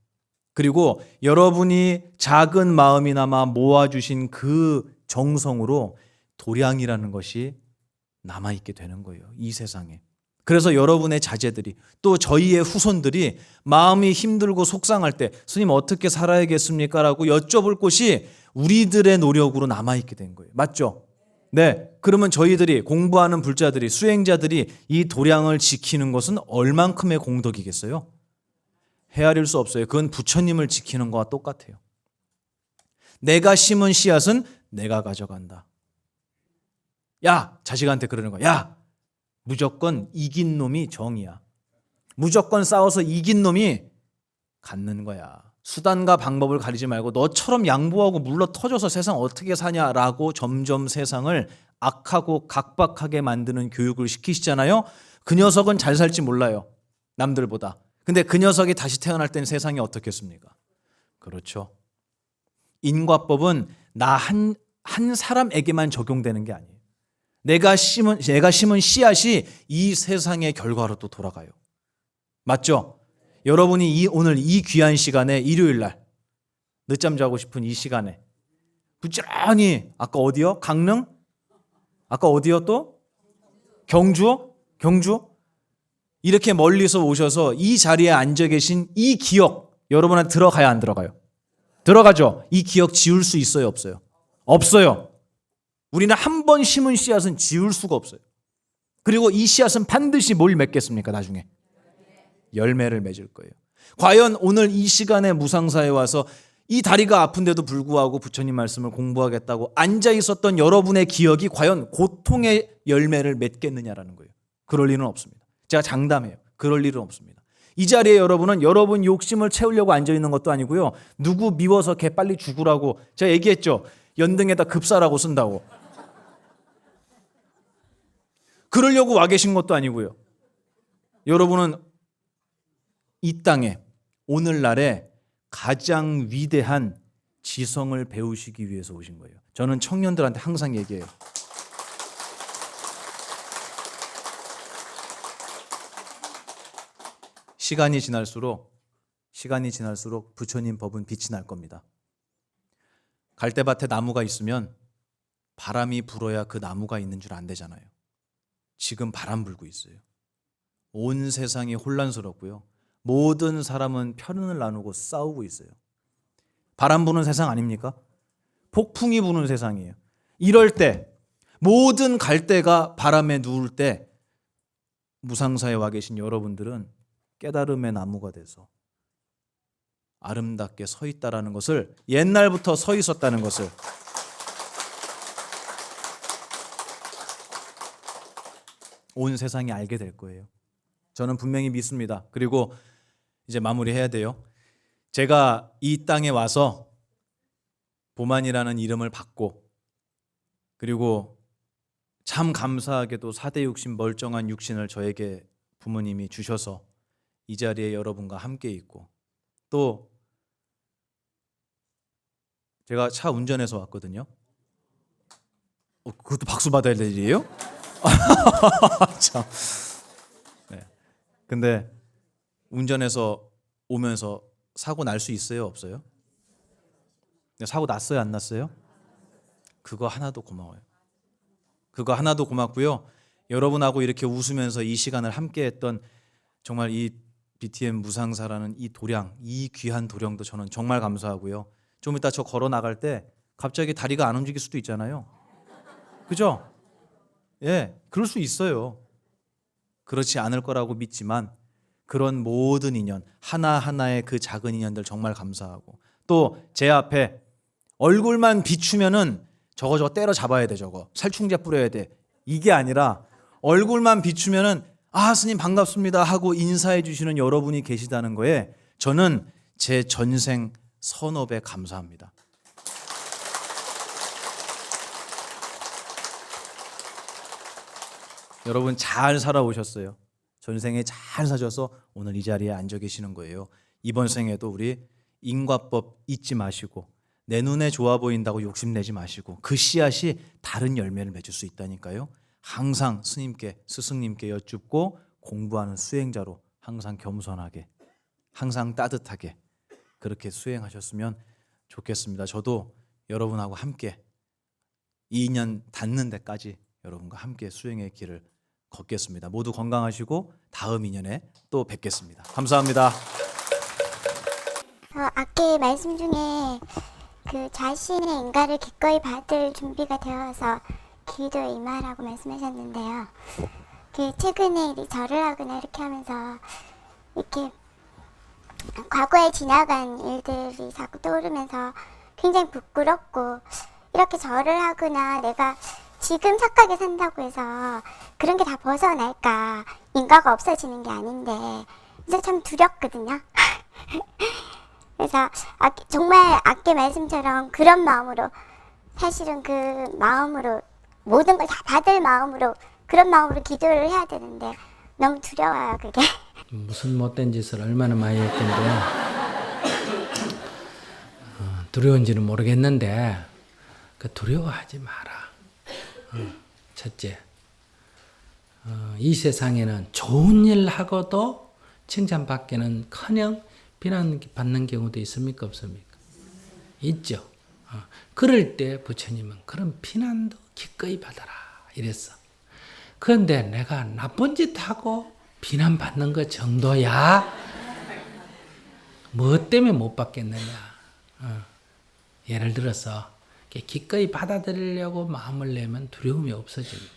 그리고 여러분이 작은 마음이나마 모아주신 그 정성으로 도량이라는 것이 남아있게 되는 거예요. 이 세상에. 그래서 여러분의 자제들이 또 저희의 후손들이 마음이 힘들고 속상할 때 스님 어떻게 살아야겠습니까? 라고 여쭤볼 곳이 우리들의 노력으로 남아있게 된 거예요. 맞죠? 네. 그러면 저희들이 공부하는 불자들이, 수행자들이 이 도량을 지키는 것은 얼만큼의 공덕이겠어요? 헤아릴 수 없어요. 그건 부처님을 지키는 거와 똑같아요. 내가 심은 씨앗은 내가 가져간다. 야, 자식한테 그러는 거야. 야, 무조건 이긴 놈이 정이야. 무조건 싸워서 이긴 놈이 갖는 거야. 수단과 방법을 가리지 말고 너처럼 양보하고 물러 터져서 세상 어떻게 사냐라고 점점 세상을 악하고 각박하게 만드는 교육을 시키시잖아요. 그 녀석은 잘 살지 몰라요. 남들보다. 근데 그 녀석이 다시 태어날 땐 세상이 어떻겠습니까? 그렇죠. 인과법은 나 한 사람에게만 적용되는 게 아니에요. 내가 심은 씨앗이 이 세상의 결과로 또 돌아가요. 맞죠? 여러분이 오늘 이 귀한 시간에 일요일 날 늦잠 자고 싶은 이 시간에 부지런히 아까 어디요? 강릉? 아까 어디요 또? 경주? 이렇게 멀리서 오셔서 이 자리에 앉아 계신 이 기억 여러분한테 들어가야 안 들어가요? 들어가죠? 이 기억 지울 수 있어요? 없어요? 없어요. 우리는 한 번 심은 씨앗은 지울 수가 없어요. 그리고 이 씨앗은 반드시 뭘 맺겠습니까? 나중에 열매를 맺을 거예요. 과연 오늘 이 시간에 무상사에 와서 이 다리가 아픈데도 불구하고 부처님 말씀을 공부하겠다고 앉아 있었던 여러분의 기억이 과연 고통의 열매를 맺겠느냐라는 거예요. 그럴 리는 없습니다. 제가 장담해요. 그럴 일은 없습니다. 이 자리에 여러분은 여러분 욕심을 채우려고 앉아 있는 것도 아니고요. 누구 미워서 걔 빨리 죽으라고 제가 얘기했죠. 연등에다 급사라고 쓴다고. 그러려고 와 계신 것도 아니고요. 여러분은 이 땅에 오늘날에 가장 위대한 지성을 배우시기 위해서 오신 거예요. 저는 청년들한테 항상 얘기해요. 시간이 지날수록 부처님 법은 빛이 날 겁니다. 갈대밭에 나무가 있으면 바람이 불어야 그 나무가 있는 줄 안 되잖아요. 지금 바람 불고 있어요. 온 세상이 혼란스럽고요. 모든 사람은 편을 나누고 싸우고 있어요. 바람 부는 세상 아닙니까? 폭풍이 부는 세상이에요. 이럴 때 모든 갈대가 바람에 누울 때 무상사에 와 계신 여러분들은 깨달음의 나무가 돼서 아름답게 서 있다라는 것을, 옛날부터 서 있었다는 것을 온 세상이 알게 될 거예요. 저는 분명히 믿습니다. 그리고 이제 마무리해야 돼요. 제가 이 땅에 와서 보만이라는 이름을 받고, 그리고 참 감사하게도 4대 육신 멀쩡한 육신을 저에게 부모님이 주셔서 이 자리에 여러분과 함께 있고, 또 제가 차 운전해서 왔거든요. 그것도 박수 받아야 될 일이에요? 참. 네. 근데 운전해서 오면서 사고 날 수 있어요? 없어요? 사고 났어요? 안 났어요? 그거 하나도 고마워요. 그거 하나도 고맙고요. 여러분하고 이렇게 웃으면서 이 시간을 함께 했던 정말 이 BTM 무상사라는 이 도량, 이 귀한 도량도 저는 정말 감사하고요. 좀 이따 저 걸어 나갈 때 갑자기 다리가 안 움직일 수도 있잖아요. 그죠? 예, 그럴 수 있어요. 그렇지 않을 거라고 믿지만 그런 모든 인연, 하나하나의 그 작은 인연들 정말 감사하고, 또 제 앞에 얼굴만 비추면은 저거 때려잡아야 돼, 저거 살충제 뿌려야 돼, 이게 아니라 얼굴만 비추면은 아 스님 반갑습니다 하고 인사해 주시는 여러분이 계시다는 거에 저는 제 전생 선업에 감사합니다. 여러분 잘 살아오셨어요. 전생에 잘 사셔서 오늘 이 자리에 앉아 계시는 거예요. 이번 생에도 우리 인과법 잊지 마시고, 내 눈에 좋아 보인다고 욕심내지 마시고, 그 씨앗이 다른 열매를 맺을 수 있다니까요. 항상 스님께, 스승님께 여쭙고 공부하는 수행자로 항상 겸손하게, 항상 따뜻하게 그렇게 수행하셨으면 좋겠습니다. 저도 여러분하고 함께 이 인연 닿는 데까지 여러분과 함께 수행의 길을 걷겠습니다. 모두 건강하시고 다음 인연에 또 뵙겠습니다. 감사합니다. 아까 말씀 중에 그 자신의 인가를 기꺼이 받을 준비가 되어서 기도에 임하라고 말씀하셨는데요. 그 최근에 절을 하거나 이렇게 하면서 이렇게 과거에 지나간 일들이 자꾸 떠오르면서 굉장히 부끄럽고, 이렇게 절을 하거나 내가 지금 착하게 산다고 해서 그런 게 다 벗어날까, 인과가 없어지는 게 아닌데, 그래서 참 두렵거든요. 그래서 정말 아까 말씀처럼 그런 마음으로, 사실은 그 마음으로 모든 걸 다 받을 마음으로, 그런 마음으로 기도를 해야 되는데 너무 두려워요, 그게. 무슨 못된 짓을 얼마나 많이 했던데 두려운지는 모르겠는데 그 두려워하지 마라. 첫째, 이 세상에는 좋은 일 하고도 칭찬받기는커녕 비난받는 경우도 있습니까? 없습니까? 있죠. 그럴 때 부처님은 그런 비난도 기꺼이 받아라 이랬어. 그런데 내가 나쁜 짓 하고 비난받는 것 정도야 뭐 때문에 못 받겠느냐. 예를 들어서 기꺼이 받아들이려고 마음을 내면 두려움이 없어집니다.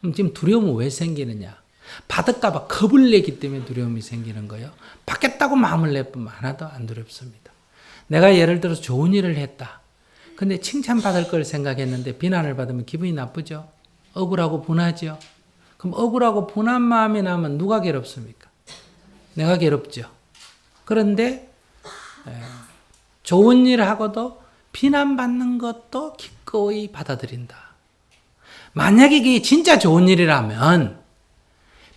그럼 지금 두려움은 왜 생기느냐? 받을까 봐 겁을 내기 때문에 두려움이 생기는 거예요. 받겠다고 마음을 내면 하나도 안 두렵습니다. 내가 예를 들어서 좋은 일을 했다. 근데 칭찬받을 걸 생각했는데 비난을 받으면 기분이 나쁘죠? 억울하고 분하죠? 그럼 억울하고 분한 마음이 나면 누가 괴롭습니까? 내가 괴롭죠. 그런데 좋은 일 하고도 비난받는 것도 기꺼이 받아들인다. 만약에 이게 진짜 좋은 일이라면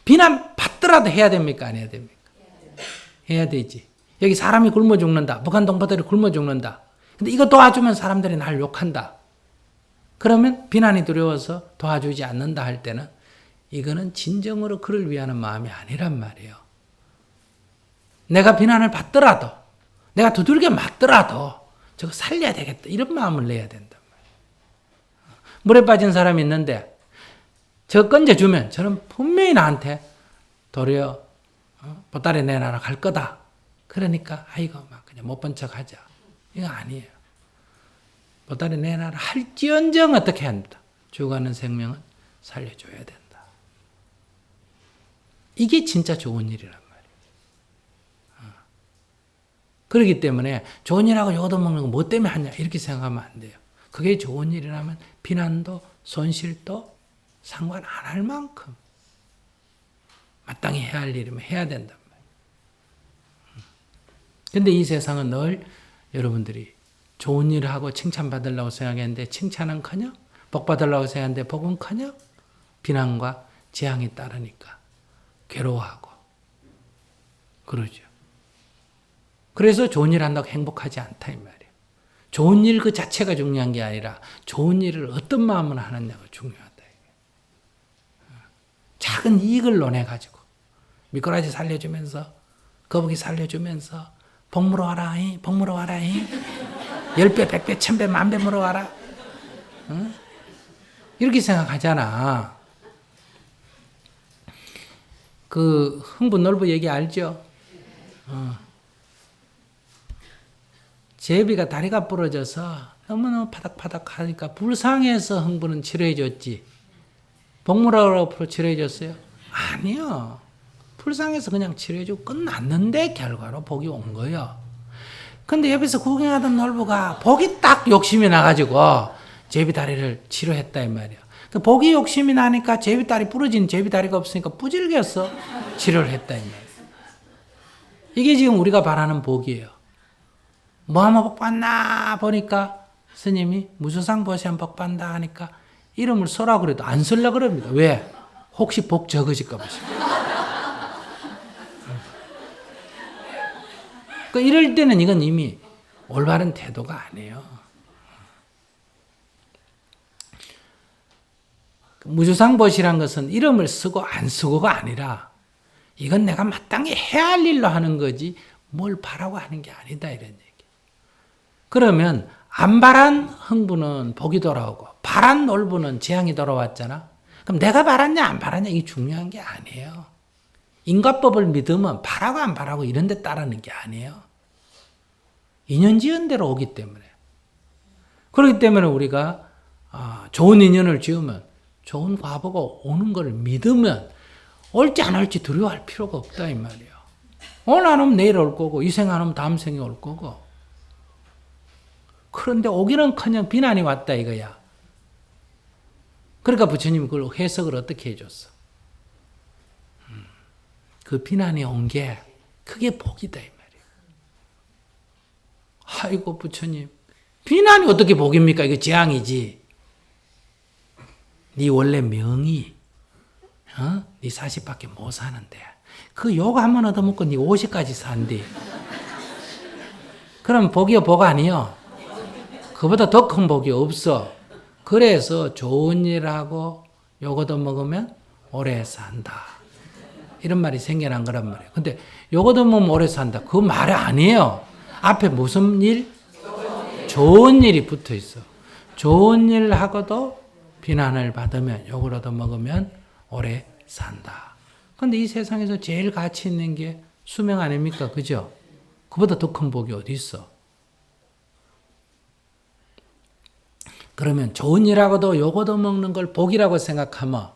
비난받더라도 해야 됩니까? 안 해야 됩니까? 해야 되지. 여기 사람이 굶어 죽는다. 북한 동포들이 굶어 죽는다. 근데 이거 도와주면 사람들이 날 욕한다. 그러면 비난이 두려워서 도와주지 않는다 할 때는 이거는 진정으로 그를 위하는 마음이 아니란 말이에요. 내가 비난을 받더라도 내가 두들겨 맞더라도 저거 살려야 되겠다. 이런 마음을 내야 된단 말이에요. 물에 빠진 사람이 있는데 저 건져주면 저는 분명히 나한테 도리어 보따리 내놔라 갈 거다. 그러니까 아이고 막 그냥 못 본 척 하자. 이거 아니에요. 보따리 내놔라 할지언정 어떻게 한다. 죽어가는 생명은 살려줘야 된다. 이게 진짜 좋은 일이란 말이에요. 그렇기 때문에 좋은 일하고 얻어먹는 거 뭐 때문에 하냐 이렇게 생각하면 안 돼요. 그게 좋은 일이라면 비난도 손실도 상관 안 할 만큼 마땅히 해야 할 일이면 해야 된단 말이에요. 근데 이 세상은 늘 여러분들이 좋은 일을 하고 칭찬받으려고 생각했는데 칭찬은커녕 복받으려고 생각했는데 복은커녕 비난과 재앙이 따르니까 괴로워하고 그러죠. 그래서 좋은 일 한다고 행복하지 않다 이 말이에요. 좋은 일 그 자체가 중요한 게 아니라 좋은 일을 어떤 마음으로 하느냐가 중요하다. 작은 이익을 논해가지고 미꾸라지 살려주면서 거북이 살려주면서 복 물어와라 복 물어와라 10배 100배 1000배 10,000배 물어와라 이렇게 생각하잖아. 그 흥분놀부 얘기 알죠? 제비가 다리가 부러져서 너무너무 파닥파닥 하니까 불쌍해서 흥분은 치료해줬지. 복무라고 치료해줬어요? 아니요. 불쌍해서 그냥 치료해주고 끝났는데 결과로 복이 온 거예요. 근데 옆에서 구경하던 놀부가 복이 딱 욕심이 나가지고 제비 다리를 치료했다 이 말이야. 그 복이 욕심이 나니까 제비 다리 부러진 제비 다리가 없으니까 부질겨서 치료를 했다 이 말이야. 이게 지금 우리가 바라는 복이에요. 뭐 하면 복 받나 보니까 스님이 무수상 보시면 복 받는다 하니까 이름을 써라 그래도 안 쓰려고 그럽니다. 왜? 혹시 복 적어질까 봐. 그러니까 이럴 때는 이건 이미 올바른 태도가 아니에요. 무주상보시란 것은 이름을 쓰고 안 쓰고가 아니라 이건 내가 마땅히 해야 할 일로 하는 거지 뭘 바라고 하는 게 아니다 이런 얘기. 그러면 안 바란 흥부는 복이 돌아오고 바란 놀부는 재앙이 돌아왔잖아. 그럼 내가 바랐냐 안 바랐냐 이게 중요한 게 아니에요. 인과법을 믿으면 바라고 안 바라고 이런 데 따르는 게 아니에요. 인연지은 대로 오기 때문에. 그렇기 때문에 우리가 좋은 인연을 지으면 좋은 과보가 오는 걸 믿으면 올지 안 올지 두려워할 필요가 없다 이 말이에요. 오늘 안 오면 내일 올 거고 이 생 안 오면 다음 생에 올 거고. 그런데 오기는커녕 비난이 왔다 이거야. 그러니까 부처님이 그걸 해석을 어떻게 해줬어? 그 비난이 온 게 그게 복이다 이 말이에요. 아이고 부처님 비난이 어떻게 복입니까? 이거 재앙이지. 네 원래 명의 네 40밖에 못 사는데 그 욕 한 번 얻어먹고 네 50까지 산디. 그럼 복이요 복 아니요? 그보다 더 큰 복이 없어. 그래서 좋은 일하고 욕 얻어먹으면 오래 산다. 이런 말이 생겨난 거란 말이에요. 근데 요거도 뭐 오래 산다. 그거 말이 아니에요. 앞에 무슨 일? 좋은 일이 붙어 있어. 좋은 일 하고도 비난을 받으면, 욕을 얻어먹으면 오래 산다. 근데 이 세상에서 제일 가치 있는 게 수명 아닙니까? 그죠? 그보다 더 큰 복이 어디 있어? 그러면 좋은 일하고도 욕 얻어먹는 걸 복이라고 생각하면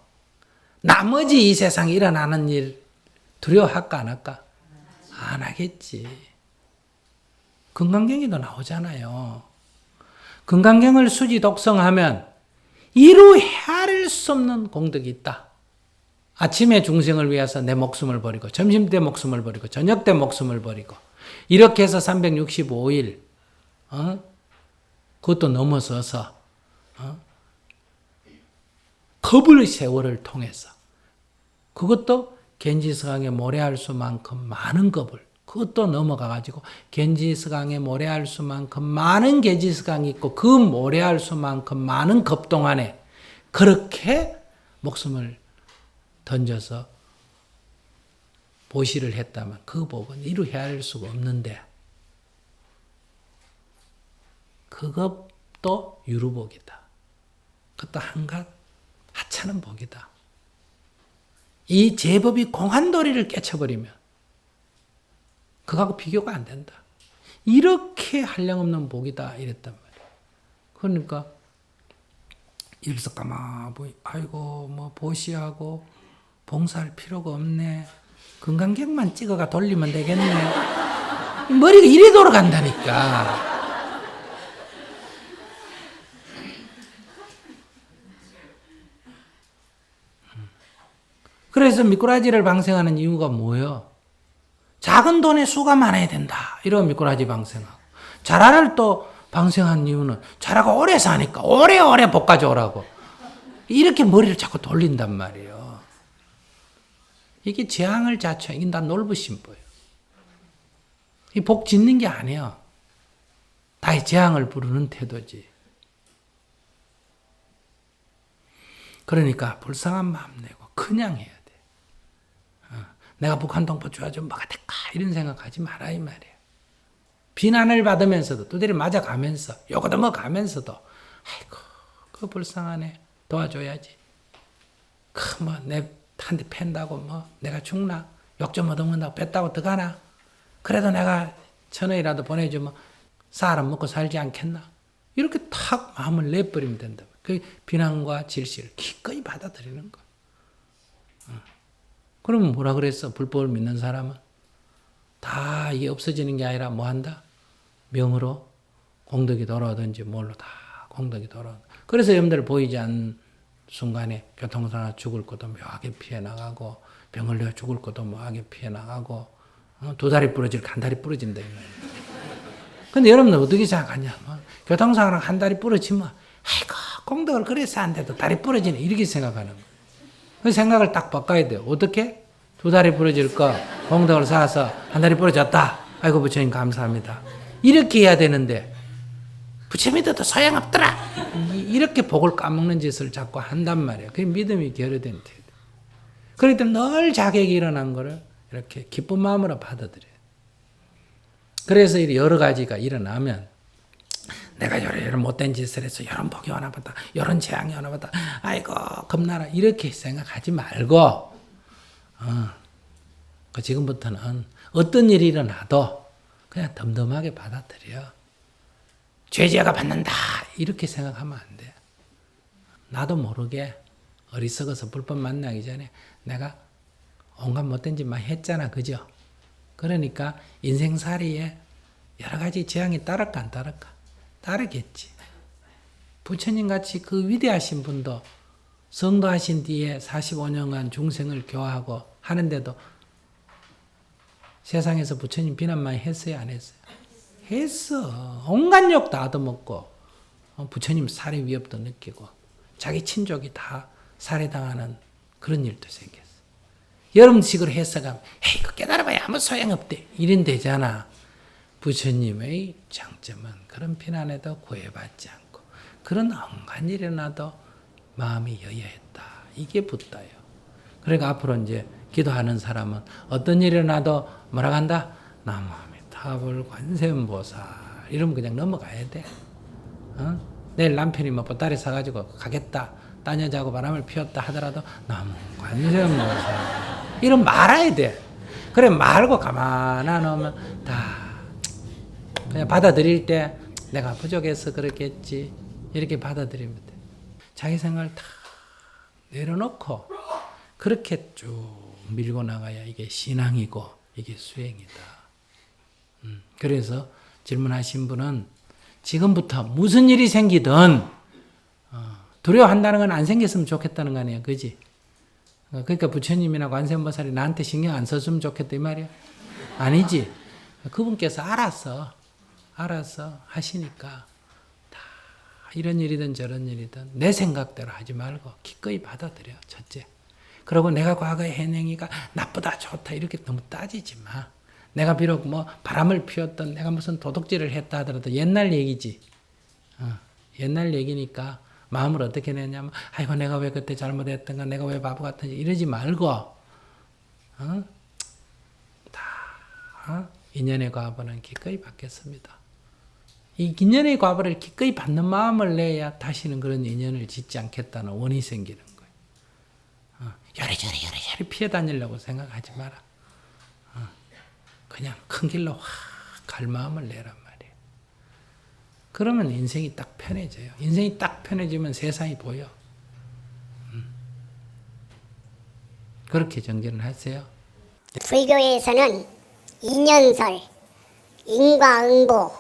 나머지 이 세상에 일어나는 일 두려워할까 안 할까? 안 하겠지. 금강경에도 나오잖아요. 금강경을 수지 독성하면 이루 헤아릴 수 없는 공덕이 있다. 아침에 중생을 위해서 내 목숨을 버리고, 점심 때 목숨을 버리고, 저녁 때 목숨을 버리고, 이렇게 해서 365일, 그것도 넘어서서, 겁을 세월을 통해서, 그것도 겐지스강에 모래할 수만큼 많은 겁을, 그것도 넘어가가지고 겐지스강에 모래할 수만큼 많은 겐지스강이 있고 그 모래할 수만큼 많은 겁 동안에 그렇게 목숨을 던져서 보시를 했다면 그 복은 이루 헤아릴 수가 없는데 그것도 유루복이다. 그것도 한갓 하찮은 복이다. 이 제법이 공한도리를 깨쳐버리면 그거하고 비교가 안 된다. 이렇게 한량없는 복이다 이랬단 말이에요. 그러니까 여기서 가만 보이, 아이고 뭐 보시하고 봉사할 필요가 없네. 금강경만 찍어가 돌리면 되겠네. 머리가 이래 돌아간다니까. 그래서 미꾸라지를 방생하는 이유가 뭐예요? 작은 돈에 수가 많아야 된다. 이런 미꾸라지 방생하고. 자라를 또 방생한 이유는 자라가 오래 사니까 오래오래 복 가져오라고. 이렇게 머리를 자꾸 돌린단 말이에요. 이게 재앙을 자초한 인간 놀부심보예요. 이 복 짓는 게 아니에요. 다의 재앙을 부르는 태도지. 그러니까 불쌍한 마음 내고 그냥 해야 돼. 내가 북한 동포 좋아지면 뭐가 될까 이런 생각하지 마라 이 말이에요. 비난을 받으면서도 두드려 맞아가면서 요거도 뭐 가면서도 아이고 그 불쌍하네 도와줘야지. 그 뭐 내 한 대 팬다고 뭐 내가 죽나 욕 좀 얻어먹는다고 뱉다고 들어가나 그래도 내가 1,000원이라도 보내주면 사람 먹고 살지 않겠나 이렇게 탁 마음을 내버리면 된다. 그 비난과 질시를 기꺼이 받아들이는 거. 그러면 뭐라 그랬어? 불법을 믿는 사람은 다 이게 없어지는 게 아니라 뭐 한다? 명으로 공덕이 돌아오든지 뭘로 다 공덕이 돌아온다. 그래서 여러분들 보이지 않는 순간에 교통사나 죽을 것도 묘하게 피해 나가고 병을 내어 죽을 것도 묘하게 피해 나가고 두 다리 부러질 한 다리 부러진다 이 말이야. 근데 여러분들 어떻게 생각하냐면 교통사고랑 한 다리 부러지면 아이고 공덕을 그래서 안 돼도 다리 부러지네 이렇게 생각하는 거예요. 그 생각을 딱 바꿔야 돼요. 어떻게? 두 다리 부러질 거 공덕을 쌓아서 한 다리 부러졌다. 아이고 부처님 감사합니다. 이렇게 해야 되는데 부처님도 소용없더라. 이렇게 복을 까먹는 짓을 자꾸 한단 말이에요. 그게 믿음이 결여된 태도. 그렇기 때문에 늘 자객이 일어난 거를 이렇게 기쁜 마음으로 받아들여요. 그래서 여러 가지가 일어나면 내가 이런 못된 짓을 해서 이런 복이 오나 보다. 이런 재앙이 오나 보다. 아이고 겁나라. 이렇게 생각하지 말고 지금부터는 어떤 일이 일어나도 그냥 덤덤하게 받아들여. 죄지어가 받는다. 이렇게 생각하면 안 돼. 나도 모르게 어리석어서 불법 만나기 전에 내가 온갖 못된 짓만 했잖아. 그죠? 그러니까 인생살이에 여러 가지 재앙이 따를까 안 따를까? 따르겠지. 부처님 같이 그 위대하신 분도 성도하신 뒤에 45년간 중생을 교화하고 하는데도 세상에서 부처님 비난 많이 했어요? 안 했어요? 했어. 온갖 욕 다 얻어먹고 부처님 살해 위협도 느끼고 자기 친족이 다 살해당하는 그런 일도 생겼어. 여러분식으로 해석하면 에이 그 깨달아봐야 아무 소용없대. 이런 되잖아. 부처님의 장점은 그런 비난에도 구애받지 않고 그런 온갖 일이 나도 마음이 여여했다. 이게 붙다요. 그러니까 앞으로 이제 기도하는 사람은 어떤 일이 일어나도 뭐라고 한다? 나무아미타불 관세음보살 이러면 그냥 넘어가야 돼. 어? 내일 남편이 뭐 보따리 사가지고 가겠다, 딴 여자하고 바람을 피웠다 하더라도 나무 관세음보살 이러면 말아야 돼. 그래 말고 가만 안 오면 다 그냥 받아들일 때 내가 부족해서 그렇겠지 이렇게 받아들이면 돼. 자기 생각을 다 내려놓고 그렇게 쭉 밀고 나가야 이게 신앙이고 이게 수행이다. 그래서 질문하신 분은 지금부터 무슨 일이 생기든 두려워한다는 건 안 생겼으면 좋겠다는 거 아니에요. 그지? 그러니까 부처님이나 관세음보살이 나한테 신경 안 썼으면 좋겠다 이 말이야? 아니지. 그분께서 알아서 하시니까 다 이런 일이든 저런 일이든 내 생각대로 하지 말고 기꺼이 받아들여. 첫째. 그리고 내가 과거의 해행위가 나쁘다 좋다 이렇게 너무 따지지 마. 내가 비록 뭐 바람을 피웠던 내가 무슨 도둑질을 했다 하더라도 옛날 얘기지. 옛날 얘기니까 마음을 어떻게 내냐면 아이고 내가 왜 그때 잘못했던가 내가 왜 바보 같은지 이러지 말고 인연의 과보는 기꺼이 받겠습니다. 이 인연의 과보를 기꺼이 받는 마음을 내야 다시는 그런 인연을 짓지 않겠다는 원이 생기는 거예요. 요리조리 피해 다니려고 생각하지 마라. 그냥 큰 길로 확 갈 마음을 내란 말이에요. 그러면 인생이 딱 편해져요. 인생이 딱 편해지면 세상이 보여. 그렇게 정리를 하세요. 불교에서는 인연설, 인과응보,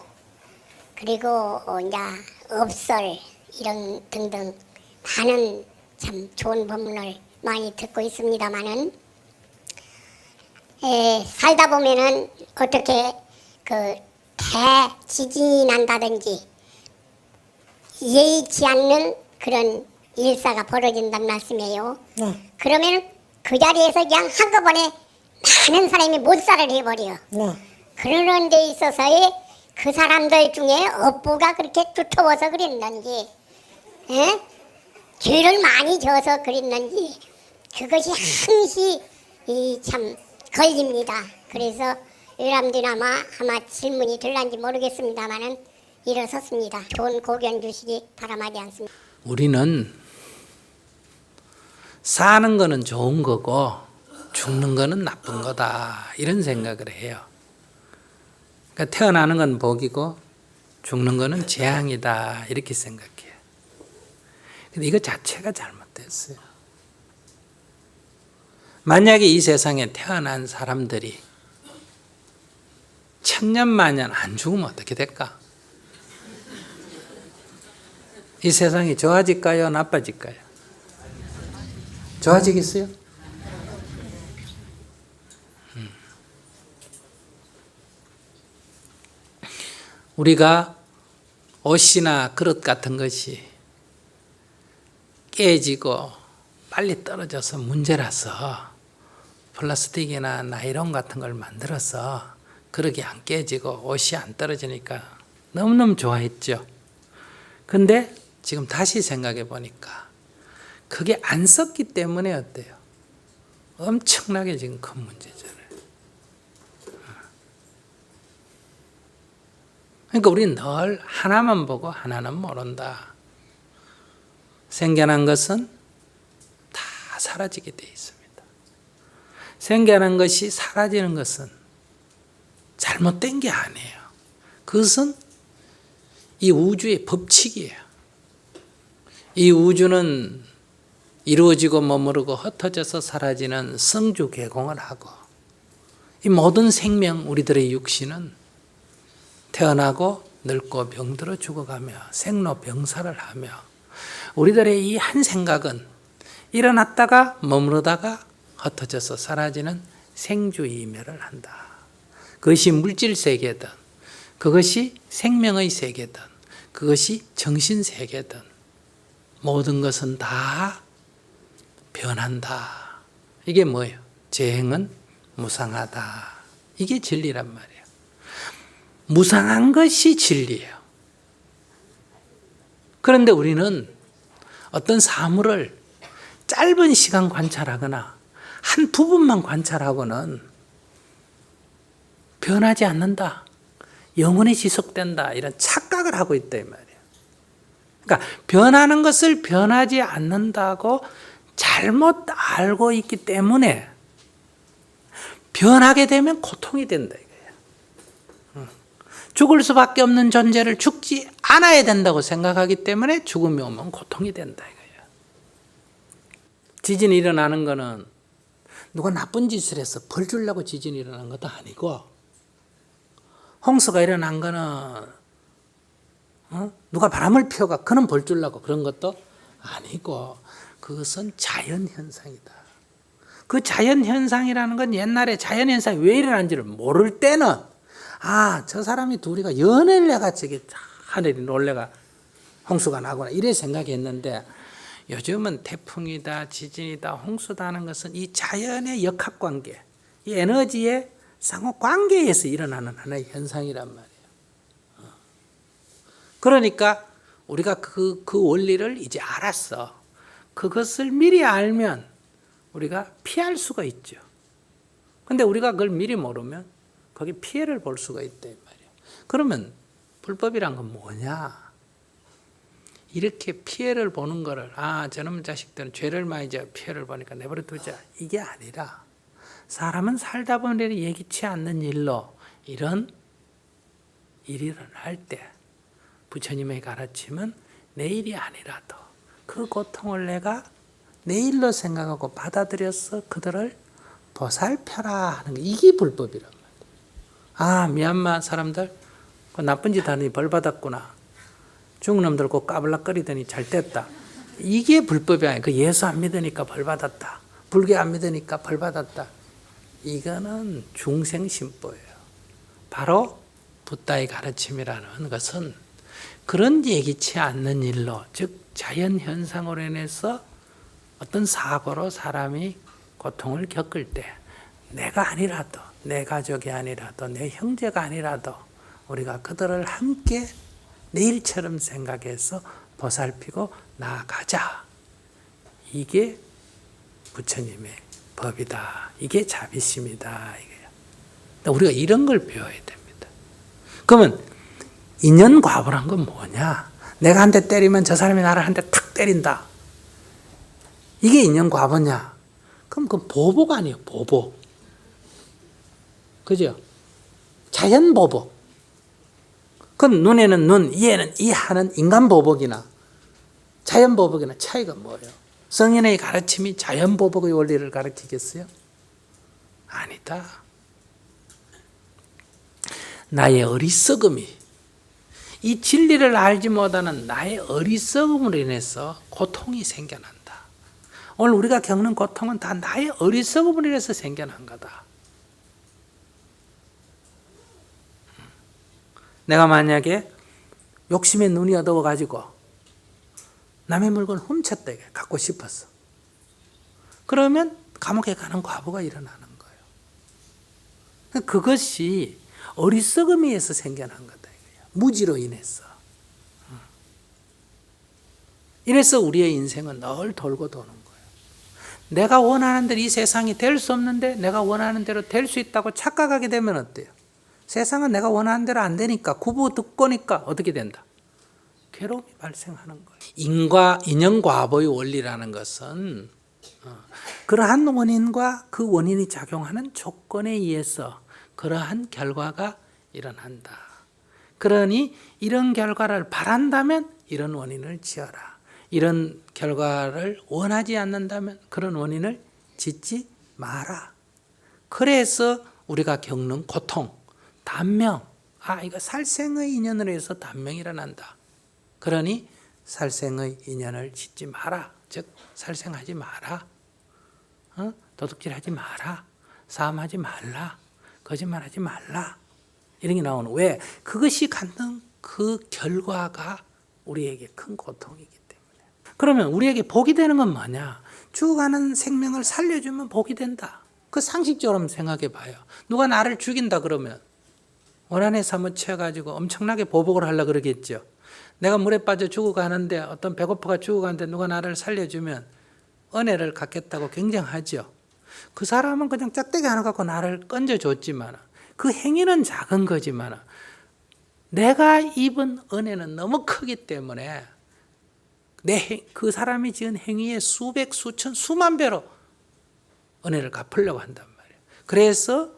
그리고 이제 업설 이런 등등 많은 참 좋은 법문을 많이 듣고 있습니다만은 살다 보면은 어떻게 그 대지진이 난다든지 예의치 않는 그런 일사가 벌어진단 말씀이에요. 네. 그러면 그 자리에서 그냥 한꺼번에 많은 사람이 몰살을 해버려. 네. 그러는 데 있어서의 그 사람들 중에 업보가 그렇게 두터워서 그랬는지, 죄를 많이 져서 그랬는지, 그것이 항시 참 걸립니다. 그래서 여러분들 아마 질문이 들란지 모르겠습니다만은 일어섰습니다. 좋은 고견 주시기 바람하지 않습니다. 우리는 사는 거는 좋은 거고 죽는 거는 나쁜 거다 이런 생각을 해요. 그러니까 태어나는 건 복이고 죽는 거는 재앙이다 이렇게 생각해요. 근데 이거 자체가 잘못됐어요. 만약에 이 세상에 태어난 사람들이 천년만년 안 죽으면 어떻게 될까? 이 세상이 좋아질까요? 나빠질까요? 좋아지겠어요? 우리가 옷이나 그릇 같은 것이 깨지고 빨리 떨어져서 문제라서 플라스틱이나 나일론 같은 걸 만들어서 그릇이 안 깨지고 옷이 안 떨어지니까 너무너무 좋아했죠. 근데 지금 다시 생각해 보니까 그게 안 썼기 때문에 어때요? 엄청나게 지금 큰 문제잖아요. 그러니까 우리는 늘 하나만 보고 하나는 모른다. 생겨난 것은 다 사라지게 돼 있습니다. 생겨난 것이 사라지는 것은 잘못된 게 아니에요. 그것은 이 우주의 법칙이에요. 이 우주는 이루어지고 머무르고 흩어져서 사라지는 성주개공을 하고 이 모든 생명 우리들의 육신은 태어나고 늙고 병들어 죽어가며 생로병사를 하며 우리들의 이 한 생각은 일어났다가 머무르다가 흩어져서 사라지는 생주이멸을 한다. 그것이 물질 세계든 그것이 생명의 세계든 그것이 정신 세계든 모든 것은 다 변한다. 이게 뭐예요? 재행은 무상하다. 이게 진리란 말이에요. 무상한 것이 진리예요. 그런데 우리는 어떤 사물을 짧은 시간 관찰하거나 한 부분만 관찰하고는 변하지 않는다, 영원히 지속된다, 이런 착각을 하고 있다 이 말이에요. 그러니까 변하는 것을 변하지 않는다고 잘못 알고 있기 때문에 변하게 되면 고통이 된다 이거예요. 죽을 수밖에 없는 존재를 죽지 않아야 된다고 생각하기 때문에 죽음이 오면 고통이 된다 이거예요. 지진이 일어나는 거는 누가 나쁜 짓을 해서 벌 주려고 지진이 일어난 것도 아니고, 홍수가 일어난 거는 누가 바람을 피워가 그는 벌 주려고 그런 것도 아니고, 그것은 자연현상이다. 그 자연현상이라는 건 옛날에 자연현상이 왜 일어난지를 모를 때는 저 사람이 둘이가 연애를 해가 저기 하늘이 놀래가 홍수가 나거나 이래 생각했는데, 요즘은 태풍이다, 지진이다, 홍수다 하는 것은 이 자연의 역학관계, 이 에너지의 상호관계에서 일어나는 하나의 현상이란 말이에요. 그러니까 우리가 그 원리를 이제 알았어. 그것을 미리 알면 우리가 피할 수가 있죠. 근데 우리가 그걸 미리 모르면 거기 피해를 볼 수가 있다 이 말이에요. 그러면 불법이란 건 뭐냐? 이렇게 피해를 보는 거를 저놈 자식들은 죄를 많이 져 피해를 보니까 내버려 두자, 이게 아니라 사람은 살다 보면 예기치 않는 일로 이런 일이 일어날 때 부처님의 가르침은 내일이 아니라도 그 고통을 내가 내일로 생각하고 받아들여서 그들을 보살펴라 하는 게, 이게 불법이란 말이에요. 미얀마 사람들 그 나쁜 짓 하더니 벌 받았구나, 죽은 놈들 꼭 까불락거리더니 잘 됐다, 이게 불법이 아니에요. 그 예수 안 믿으니까 벌 받았다, 불교 안 믿으니까 벌 받았다, 이거는 중생심보예요. 바로 붓다의 가르침이라는 것은 그런 예기치 않는 일로, 즉 자연현상으로 인해서 어떤 사고로 사람이 고통을 겪을 때 내가 아니라도, 내 가족이 아니라도, 내 형제가 아니라도 우리가 그들을 함께 내일처럼 생각해서 보살피고 나아가자, 이게 부처님의 법이다, 이게 자비심이다 이거예요. 우리가 이런 걸 배워야 됩니다. 그러면 인연과보란 건 뭐냐? 내가 한 대 때리면 저 사람이 나를 한 대 탁 때린다, 이게 인연과보냐? 그럼 그건 보복 아니에요. 보복. 그죠? 자연보복. 그건 눈에는 눈, 이에는 이 하는 인간보복이나 자연보복이나 차이가 뭐예요? 성인의 가르침이 자연보복의 원리를 가르치겠어요? 아니다. 나의 어리석음이, 이 진리를 알지 못하는 나의 어리석음으로 인해서 고통이 생겨난다. 오늘 우리가 겪는 고통은 다 나의 어리석음으로 인해서 생겨난 거다. 내가 만약에 욕심에 눈이 어두워가지고 남의 물건 훔쳤다, 갖고 싶었어. 그러면 감옥에 가는 과보가 일어나는 거예요. 그것이 어리석음에 의해서 생겨난 거다. 무지로 인해서. 이래서 우리의 인생은 늘 돌고 도는 거예요. 내가 원하는 대로 이 세상이 될 수 없는데 내가 원하는 대로 될 수 있다고 착각하게 되면 어때요? 세상은 내가 원하는 대로 안 되니까, 구부득고니까 어떻게 된다? 괴로움이 발생하는 거예요. 인연과보의 원리라는 것은 그러한 원인과 그 원인이 작용하는 조건에 의해서 그러한 결과가 일어난다. 그러니 이런 결과를 바란다면 이런 원인을 지어라. 이런 결과를 원하지 않는다면 그런 원인을 짓지 마라. 그래서 우리가 겪는 고통, 단명, 이거 살생의 인연으로 해서 단명이 일어난다. 그러니 살생의 인연을 짓지 마라. 즉 살생하지 마라. 도둑질하지 마라. 싸움하지 말라. 거짓말하지 말라. 이런 게 나오는, 왜? 그것이 갖는 그 결과가 우리에게 큰 고통이기 때문에. 그러면 우리에게 복이 되는 건 뭐냐? 죽어가는 생명을 살려주면 복이 된다. 그 상식적으로 생각해 봐요. 누가 나를 죽인다 그러면 원한에 사무쳐가지고 엄청나게 보복을 하려고 그러겠죠. 내가 물에 빠져 죽어가는데, 어떤 배고파가 죽어가는데 누가 나를 살려주면 은혜를 갖겠다고 굉장하죠. 그 사람은 그냥 짝대기 하나 갖고 나를 건져줬지만 그 행위는 작은 거지만 내가 입은 은혜는 너무 크기 때문에 그 사람이 지은 행위의 수백, 수천, 수만 배로 은혜를 갚으려고 한단 말이에요. 그래서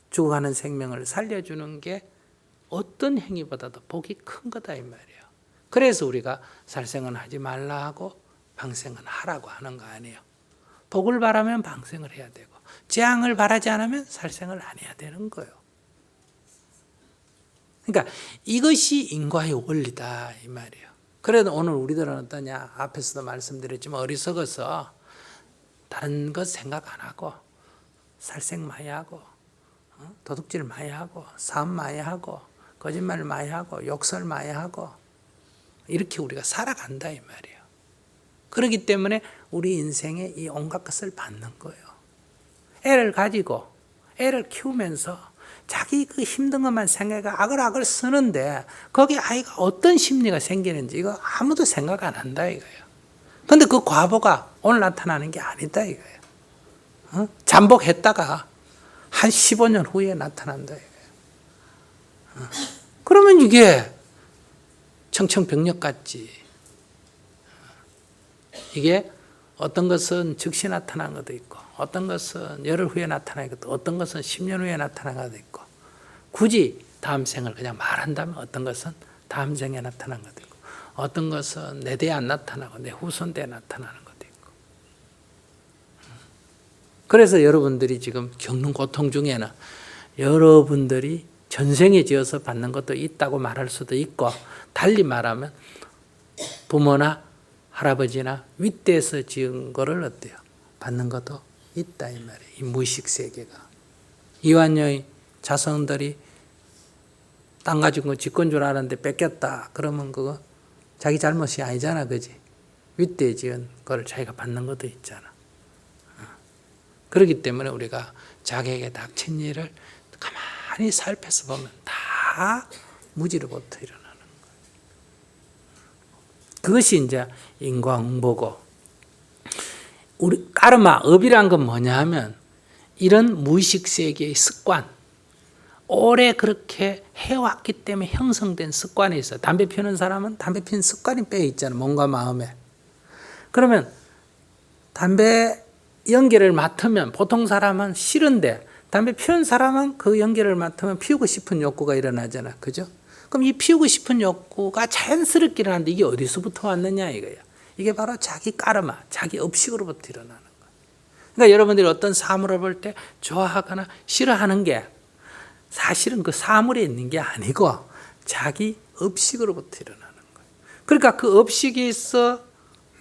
죽어가는 생명을 살려주는 게 어떤 행위보다도 복이 큰 거다 이 말이에요. 그래서 우리가 살생은 하지 말라 하고 방생은 하라고 하는 거 아니에요. 복을 바라면 방생을 해야 되고 재앙을 바라지 않으면 살생을 안 해야 되는 거예요. 그러니까 이것이 인과의 원리다 이 말이에요. 그래도 오늘 우리들은 어떠냐? 앞에서도 말씀드렸지만 어리석어서 다른 것 생각 안 하고 살생 많이 하고 도둑질 많이 하고 사업 많이 하고 거짓말 많이 하고 욕설 많이 하고 이렇게 우리가 살아간다 이 말이에요. 그렇기 때문에 우리 인생에 이 온갖 것을 받는 거예요. 애를 가지고 애를 키우면서 자기 그 힘든 것만 생각해 아글아글 쓰는데 거기에 아이가 어떤 심리가 생기는지 이거 아무도 생각 안 한다 이거예요. 근데 그 과보가 오늘 나타나는 게 아니다 이거예요. 잠복했다가 한 15년 후에 나타난다 이거예요. 그러면 이게 청천벽력 같지. 이게 어떤 것은 즉시 나타나는 것도 있고 어떤 것은 열흘 후에 나타나는 것도 어떤 것은 10년 후에 나타나는 것도 있고 굳이 다음 생을 그냥 말한다면 어떤 것은 다음 생에 나타나는 것도 있고 어떤 것은 내 대에 안 나타나고 내 후손 대에 나타나는 것도 있고 그래서 여러분들이 지금 겪는 고통 중에는 여러분들이 전생에 지어서 받는 것도 있다고 말할 수도 있고 달리 말하면 부모나 할아버지나 윗대에서 지은 거를 어때요? 받는 것도 있다 이 말이에요. 이 무의식 세계가. 이완여의 자손들이 땅 가진 거 집권 줄 알았는데 뺏겼다. 그러면 그거 자기 잘못이 아니잖아. 그지? 윗대에 지은 거를 자기가 받는 것도 있잖아. 그렇기 때문에 우리가 자기에게 닥친 일을 가만히 살펴서 보면 다 무지로부터 일어나는 거예요. 그것이 이제 인과응보고 우리 까르마, 업이란 건 뭐냐 하면 이런 무의식 세계의 습관, 오래 그렇게 해왔기 때문에 형성된 습관이 있어요. 담배 피우는 사람은 담배 피우는 습관이 빼 있잖아요. 몸과 마음에. 그러면 담배 연기를 맡으면 보통 사람은 싫은데 담배 피우는 사람은 그 연기를 맡으면 피우고 싶은 욕구가 일어나잖아. 그죠? 그럼 이 피우고 싶은 욕구가 자연스럽게 일어나는데 이게 어디서부터 왔느냐 이거야. 이게 바로 자기 까르마, 자기 업식으로부터 일어나는 거야. 그러니까 여러분들이 어떤 사물을 볼 때 좋아하거나 싫어하는 게 사실은 그 사물에 있는 게 아니고 자기 업식으로부터 일어나는 거예요. 그러니까 그 업식이 있어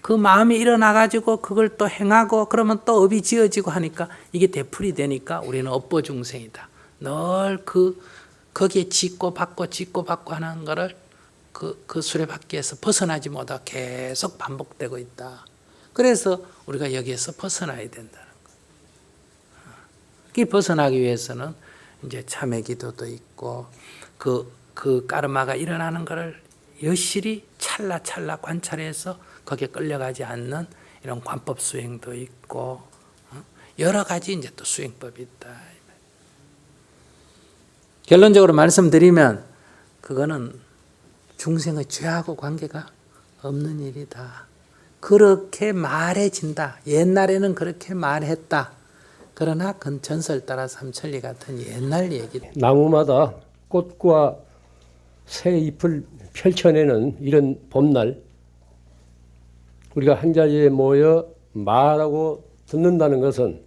그 마음이 일어나가지고 그걸 또 행하고 그러면 또 업이 지어지고 하니까 이게 되풀이 되니까 우리는 업보중생이다. 늘 거기에 짓고 받고 하는 거를 그 수레바퀴에서 벗어나지 못하고 계속 반복되고 있다. 그래서 우리가 여기에서 벗어나야 된다는 거예요. 이 벗어나기 위해서는 이제 참회 기도도 있고 그 까르마가 일어나는 것을 여실히 찰나찰나 관찰해서 거기에 끌려가지 않는 이런 관법 수행도 있고 여러 가지 이제 또 수행법이 있다. 결론적으로 말씀드리면 그거는 중생의 죄하고 관계가 없는 일이다. 그렇게 말해진다. 옛날에는 그렇게 말했다. 그러나 그건 전설 따라 삼천리 같은 옛날 얘기다. 나무마다 꽃과 새 잎을 펼쳐내는 이런 봄날 우리가 한 자리에 모여 말하고 듣는다는 것은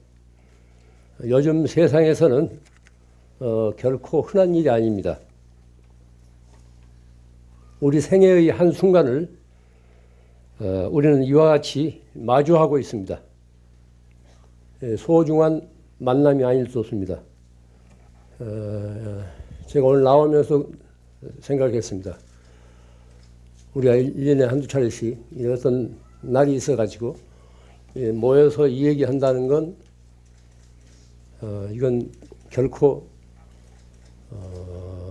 요즘 세상에서는 결코 흔한 일이 아닙니다. 우리 생애의 한순간을 우리는 이와 같이 마주하고 있습니다. 소중한 만남이 아닐 수 없습니다. 제가 오늘 나오면서 생각했습니다. 우리가 1년에 한두 차례씩 어떤 날이 있어가지고 모여서 이 얘기한다는 건 이건 결코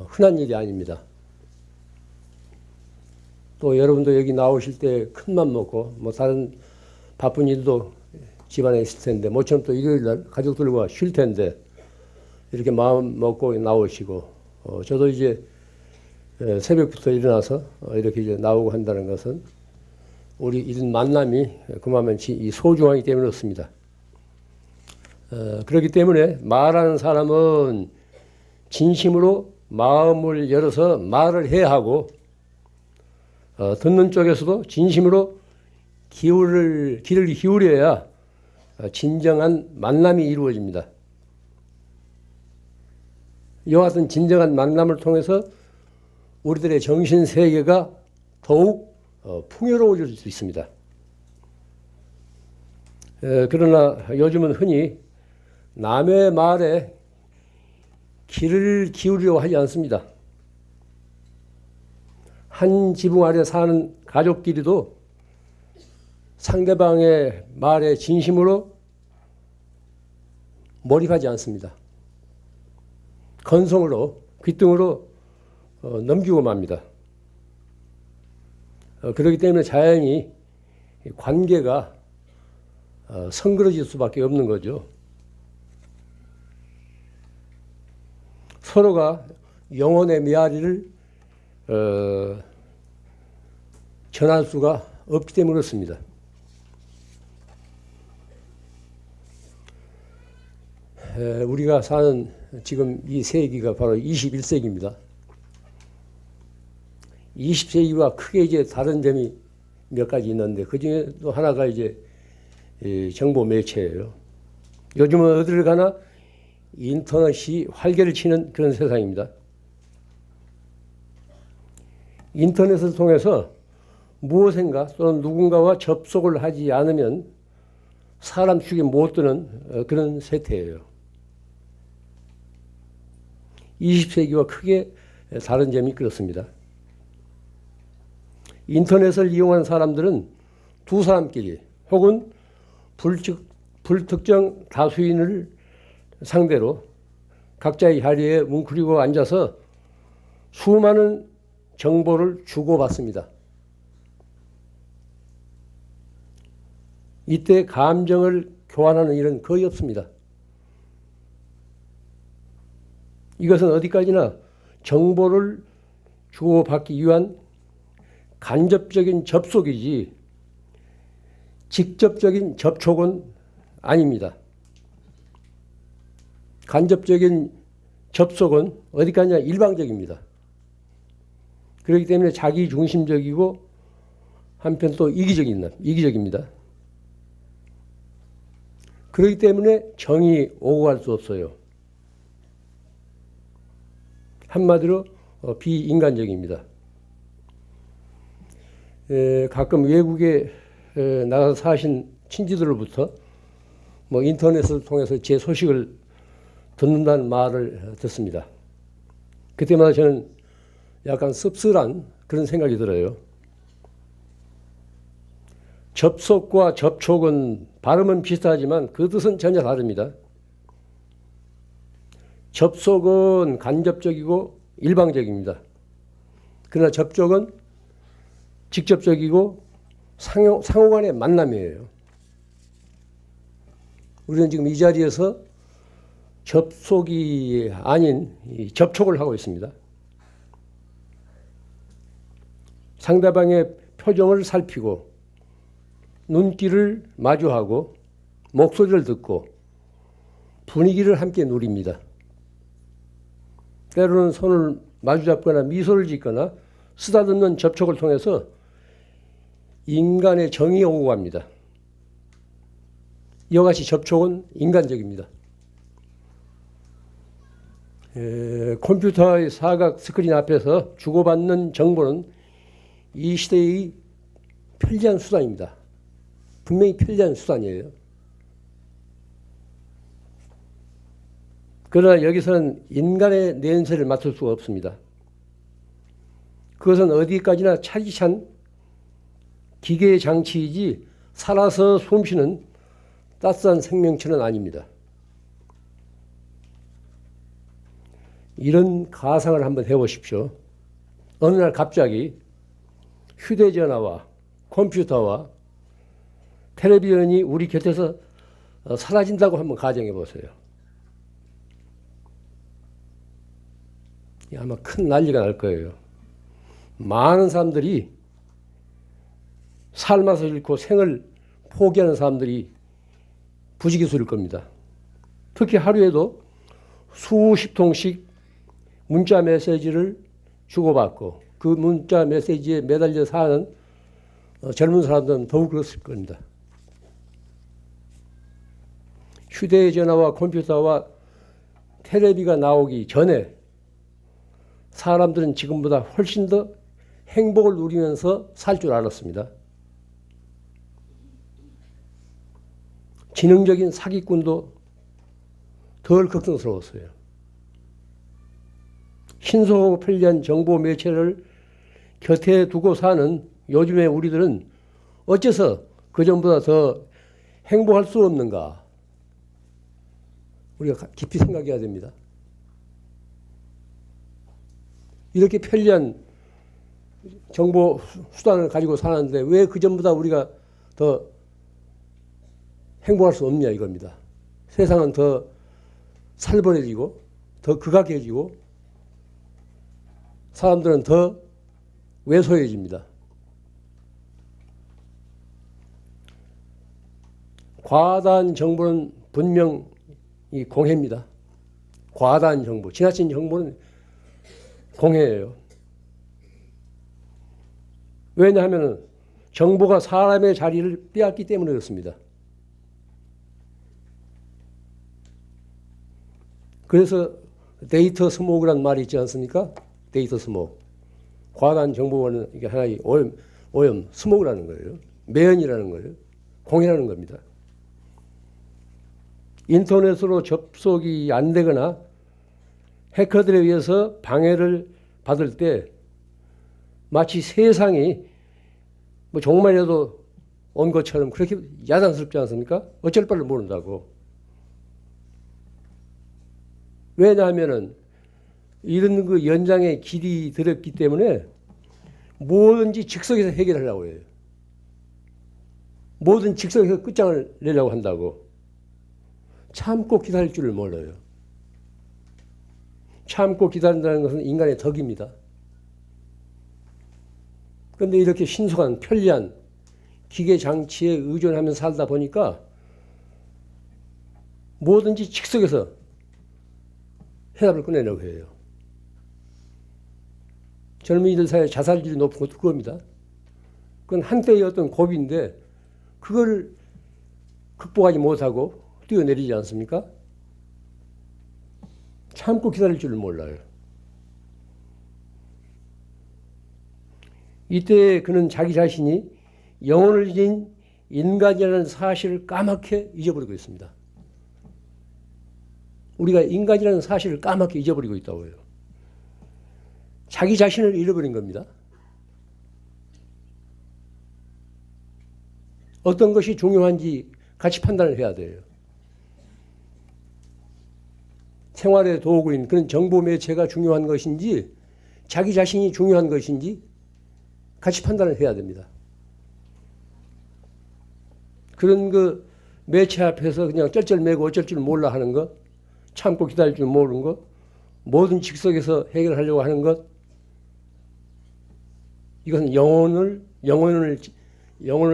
흔한 일이 아닙니다. 또 여러분도 여기 나오실 때 큰맘 먹고 뭐 다른 바쁜 일도 집안에 있을 텐데 모처럼 또 일요일 날 가족들과 쉴 텐데 이렇게 마음 먹고 나오시고 저도 이제 새벽부터 일어나서 이렇게 이제 나오고 한다는 것은 우리 이런 만남이 그만치 소중하기 때문에 그렇습니다. 그렇기 때문에 말하는 사람은 진심으로 마음을 열어서 말을 해야 하고 듣는 쪽에서도 진심으로 귀를 기울여야 진정한 만남이 이루어집니다. 이와 같은 진정한 만남을 통해서 우리들의 정신 세계가 더욱 풍요로워질 수 있습니다. 그러나 요즘은 흔히 남의 말에 귀를 기울이려 하지 않습니다. 한 지붕 아래 사는 가족끼리도 상대방의 말에 진심으로 몰입하지 않습니다. 건성으로 귓등으로 넘기고 맙니다. 그렇기 때문에 자연히 관계가 성그러질 수밖에 없는 거죠. 서로가 영혼의 메아리를 전할 수가 없기 때문에 그렇습니다. 우리가 사는 지금 이 세기가 바로 21세기입니다. 20세기와 크게 이제 다른 점이 몇 가지 있는데 그 중에 또 하나가 이제 정보 매체예요. 요즘은 어디를 가나 인터넷이 활개를 치는 그런 세상입니다. 인터넷을 통해서 무엇인가 또는 누군가와 접속을 하지 않으면 사람 축에 못 드는 그런 세태예요. 20세기와 크게 다른 점이 그렇습니다. 인터넷을 이용한 사람들은 두 사람끼리 혹은 불특정 다수인을 상대로 각자의 자리에 뭉클이고 앉아서 수많은 정보를 주고받습니다. 이때 감정을 교환하는 일은 거의 없습니다. 이것은 어디까지나 정보를 주고받기 위한 간접적인 접속이지 직접적인 접촉은 아닙니다. 간접적인 접속은 어디까지나 일방적입니다. 그렇기 때문에 자기 중심적이고 한편 또 이기적입니다. 그렇기 때문에 정이 오고 갈 수 없어요. 한마디로 비인간적입니다. 가끔 외국에 나가서 사신 친지들로부터 인터넷을 통해서 제 소식을 듣는다는 말을 듣습니다. 그때마다 저는 약간 씁쓸한 그런 생각이 들어요. 접속과 접촉은 발음은 비슷하지만 그 뜻은 전혀 다릅니다. 접속은 간접적이고 일방적입니다. 그러나 접촉은 직접적이고 상호간의 만남이에요. 우리는 지금 이 자리에서 접속이 아닌 접촉을 하고 있습니다. 상대방의 표정을 살피고 눈길을 마주하고 목소리를 듣고 분위기를 함께 누립니다. 때로는 손을 마주잡거나 미소를 짓거나 쓰다듬는 접촉을 통해서 인간의 정이 오고 갑니다. 이와 같이 접촉은 인간적입니다. 컴퓨터의 사각 스크린 앞에서 주고받는 정보는 이 시대의 편리한 수단입니다. 분명히 편리한 수단이에요. 그러나 여기서는 인간의 냄새를 맡을 수가 없습니다. 그것은 어디까지나 차디찬 기계의 장치이지 살아서 숨쉬는 따스한 생명체는 아닙니다. 이런 가상을 한번 해보십시오. 어느 날 갑자기 휴대전화와 컴퓨터와 텔레비전이 우리 곁에서 사라진다고 한번 가정해 보세요. 아마 큰 난리가 날 거예요. 많은 사람들이 삶맛을 잃고 생을 포기하는 사람들이 부지기수일 겁니다. 특히 하루에도 수십 통씩 문자 메시지를 주고받고 그 문자 메시지에 매달려 사는 젊은 사람들은 더욱 그렇을 겁니다. 휴대전화와 컴퓨터와 텔레비가 나오기 전에 사람들은 지금보다 훨씬 더 행복을 누리면서 살 줄 알았습니다. 지능적인 사기꾼도 덜 걱정스러웠어요. 신속하고 편리한 정보 매체를 곁에 두고 사는 요즘의 우리들은 어째서 그전보다 더 행복할 수 없는가? 우리가 깊이 생각해야 됩니다. 이렇게 편리한 정보 수단을 가지고 사는데 왜 그전보다 우리가 더 행복할 수 없냐 이겁니다. 세상은 더 살벌해지고 더 극악해지고 사람들은 더 왜소해집니다. 과다한 정보는 분명 이 공해입니다. 과다한 정보, 지나친 정보는 공해예요. 왜냐하면 정보가 사람의 자리를 빼앗기 때문에 그렇습니다. 그래서 데이터 스모그란 말이 있지 않습니까? 데이터 스모그. 과다한 정보는 이게 하나의 오염, 스모그라는 거예요. 매연이라는 거예요. 공해라는 겁니다. 인터넷으로 접속이 안 되거나 해커들에 의해서 방해를 받을 때 마치 세상이 뭐 종말이라도 온 것처럼 그렇게 야단스럽지 않습니까? 어쩔 바를 모른다고. 왜냐하면은 이런 그 연장에 길이 들었기 때문에 뭐든지 즉석에서 해결하려고 해요. 뭐든 즉석에서 끝장을 내려고 한다고. 참고 기다릴 줄을 몰라요. 참고 기다린다는 것은 인간의 덕입니다. 그런데 이렇게 신속한 편리한 기계 장치에 의존하면서 살다 보니까 뭐든지 즉석에서 해답을 꺼내려고 해요. 젊은이들 사이에 자살률이 높은 것도 그겁니다. 그건 한때의 어떤 고비인데 그걸 극복하지 못하고 뛰어내리지 않습니까? 참고 기다릴 줄을 몰라요. 이때 그는 자기 자신이 영혼을 지닌 인간이라는 사실을 까맣게 잊어버리고 있습니다. 우리가 인간이라는 사실을 까맣게 잊어버리고 있다고 해요. 자기 자신을 잃어버린 겁니다. 어떤 것이 중요한지 같이 판단을 해야 돼요. 생활의 도구인 그런 정보 매체가 중요한 것인지 자기 자신이 중요한 것인지 같이 판단을 해야 됩니다. 그런 그 매체 앞에서 그냥 쩔쩔매고 어쩔 줄 몰라 하는 것, 참고 기다릴 줄 모르는 것, 모든 즉석에서 해결하려고 하는 것, 이것은 영혼을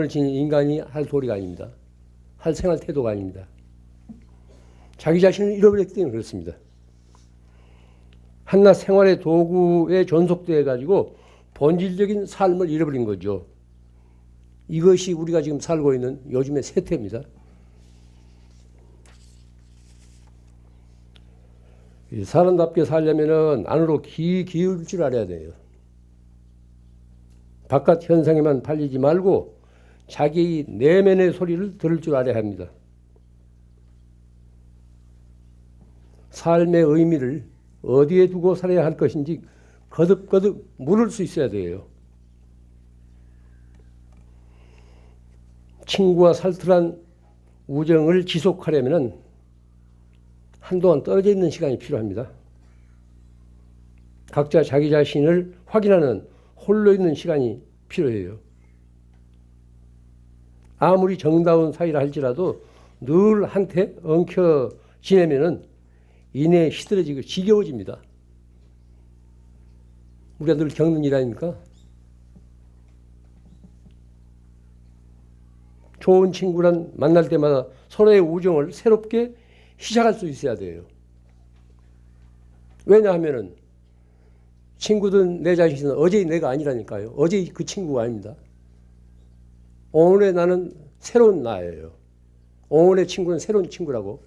지닌 인간이 할 도리가 아닙니다. 할 생활 태도가 아닙니다. 자기 자신을 잃어버렸기 때문에 그렇습니다. 한낱 생활의 도구에 존속되어 가지고 본질적인 삶을 잃어버린 거죠. 이것이 우리가 지금 살고 있는 요즘의 세태입니다. 사람답게 살려면은 안으로 기울일 줄 알아야 돼요. 바깥 현상에만 팔리지 말고 자기 내면의 소리를 들을 줄 알아야 합니다. 삶의 의미를 어디에 두고 살아야 할 것인지 거듭거듭 물을 수 있어야 돼요. 친구와 살틀한 우정을 지속하려면 한동안 떨어져 있는 시간이 필요합니다. 각자 자기 자신을 확인하는 홀로 있는 시간이 필요해요. 아무리 정다운 사이라 할지라도 늘 한테 엉켜 지내면은 인해 시들어지고 지겨워집니다. 우리가 늘 겪는 일 아닙니까? 좋은 친구란 만날 때마다 서로의 우정을 새롭게 시작할 수 있어야 돼요. 왜냐하면은 친구든 내 자신은 어제의 내가 아니라니까요. 어제의 그 친구가 아닙니다. 오늘의 나는 새로운 나예요. 오늘의 친구는 새로운 친구라고.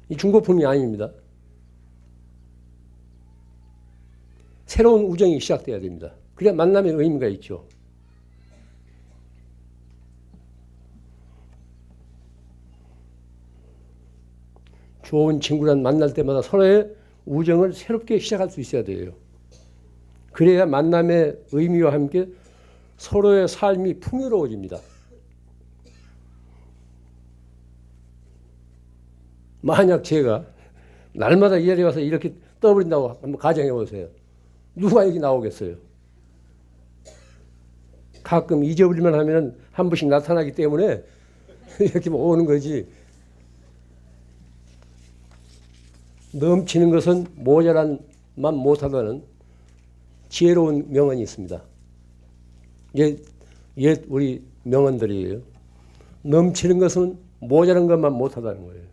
이 중고품이 아닙니다. 새로운 우정이 시작돼야 됩니다. 그래야 만남의 의미가 있죠. 좋은 친구란 만날 때마다 서로의 우정을 새롭게 시작할 수 있어야 돼요. 그래야 만남의 의미와 함께 서로의 삶이 풍요로워집니다. 만약 제가 날마다 이 자리에 와서 이렇게 떠버린다고 한번 가정해 보세요. 누가 여기 나오겠어요? 가끔 잊어버릴만 하면 한 번씩 나타나기 때문에 이렇게 오는 거지. 넘치는 것은 모자란만 못하다는 지혜로운 명언이 있습니다. 옛 우리 명언들이에요. 넘치는 것은 모자란 것만 못하다는 거예요.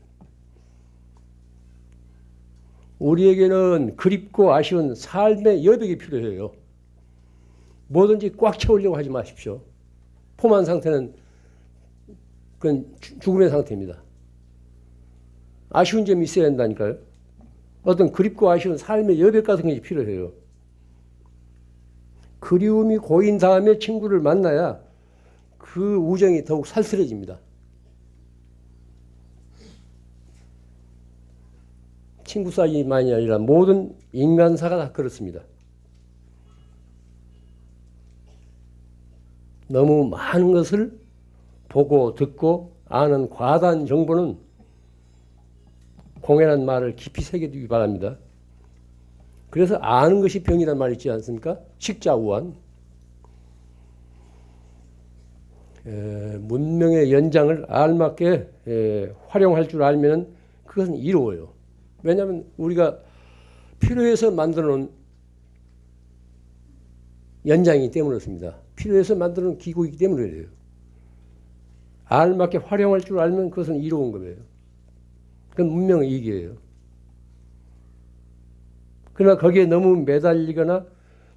우리에게는 그립고 아쉬운 삶의 여백이 필요해요. 뭐든지 꽉 채우려고 하지 마십시오. 포만 상태는 그건 죽음의 상태입니다. 아쉬운 점이 있어야 한다니까요. 어떤 그립고 아쉬운 삶의 여백 같은 것이 필요해요. 그리움이 고인 다음에 친구를 만나야 그 우정이 더욱 살뜰해집니다. 친구 사이만이 아니라 모든 인간사가 다 그렇습니다. 너무 많은 것을 보고 듣고 아는 과다한 정보는 공연한 말을 깊이 새겨두기 바랍니다. 그래서 아는 것이 병이라는 말이 있지 않습니까? 식자우한. 문명의 연장을 알맞게 활용할 줄 알면 그것은 이로워요. 왜냐하면 우리가 필요해서 만들어 놓은 연장이기 때문에 그렇습니다. 필요해서 만들어 놓은 기구이기 때문에 그래요. 알맞게 활용할 줄 알면 그것은 이로운 거예요. 그건 문명의 이익이에요. 그러나 거기에 너무 매달리거나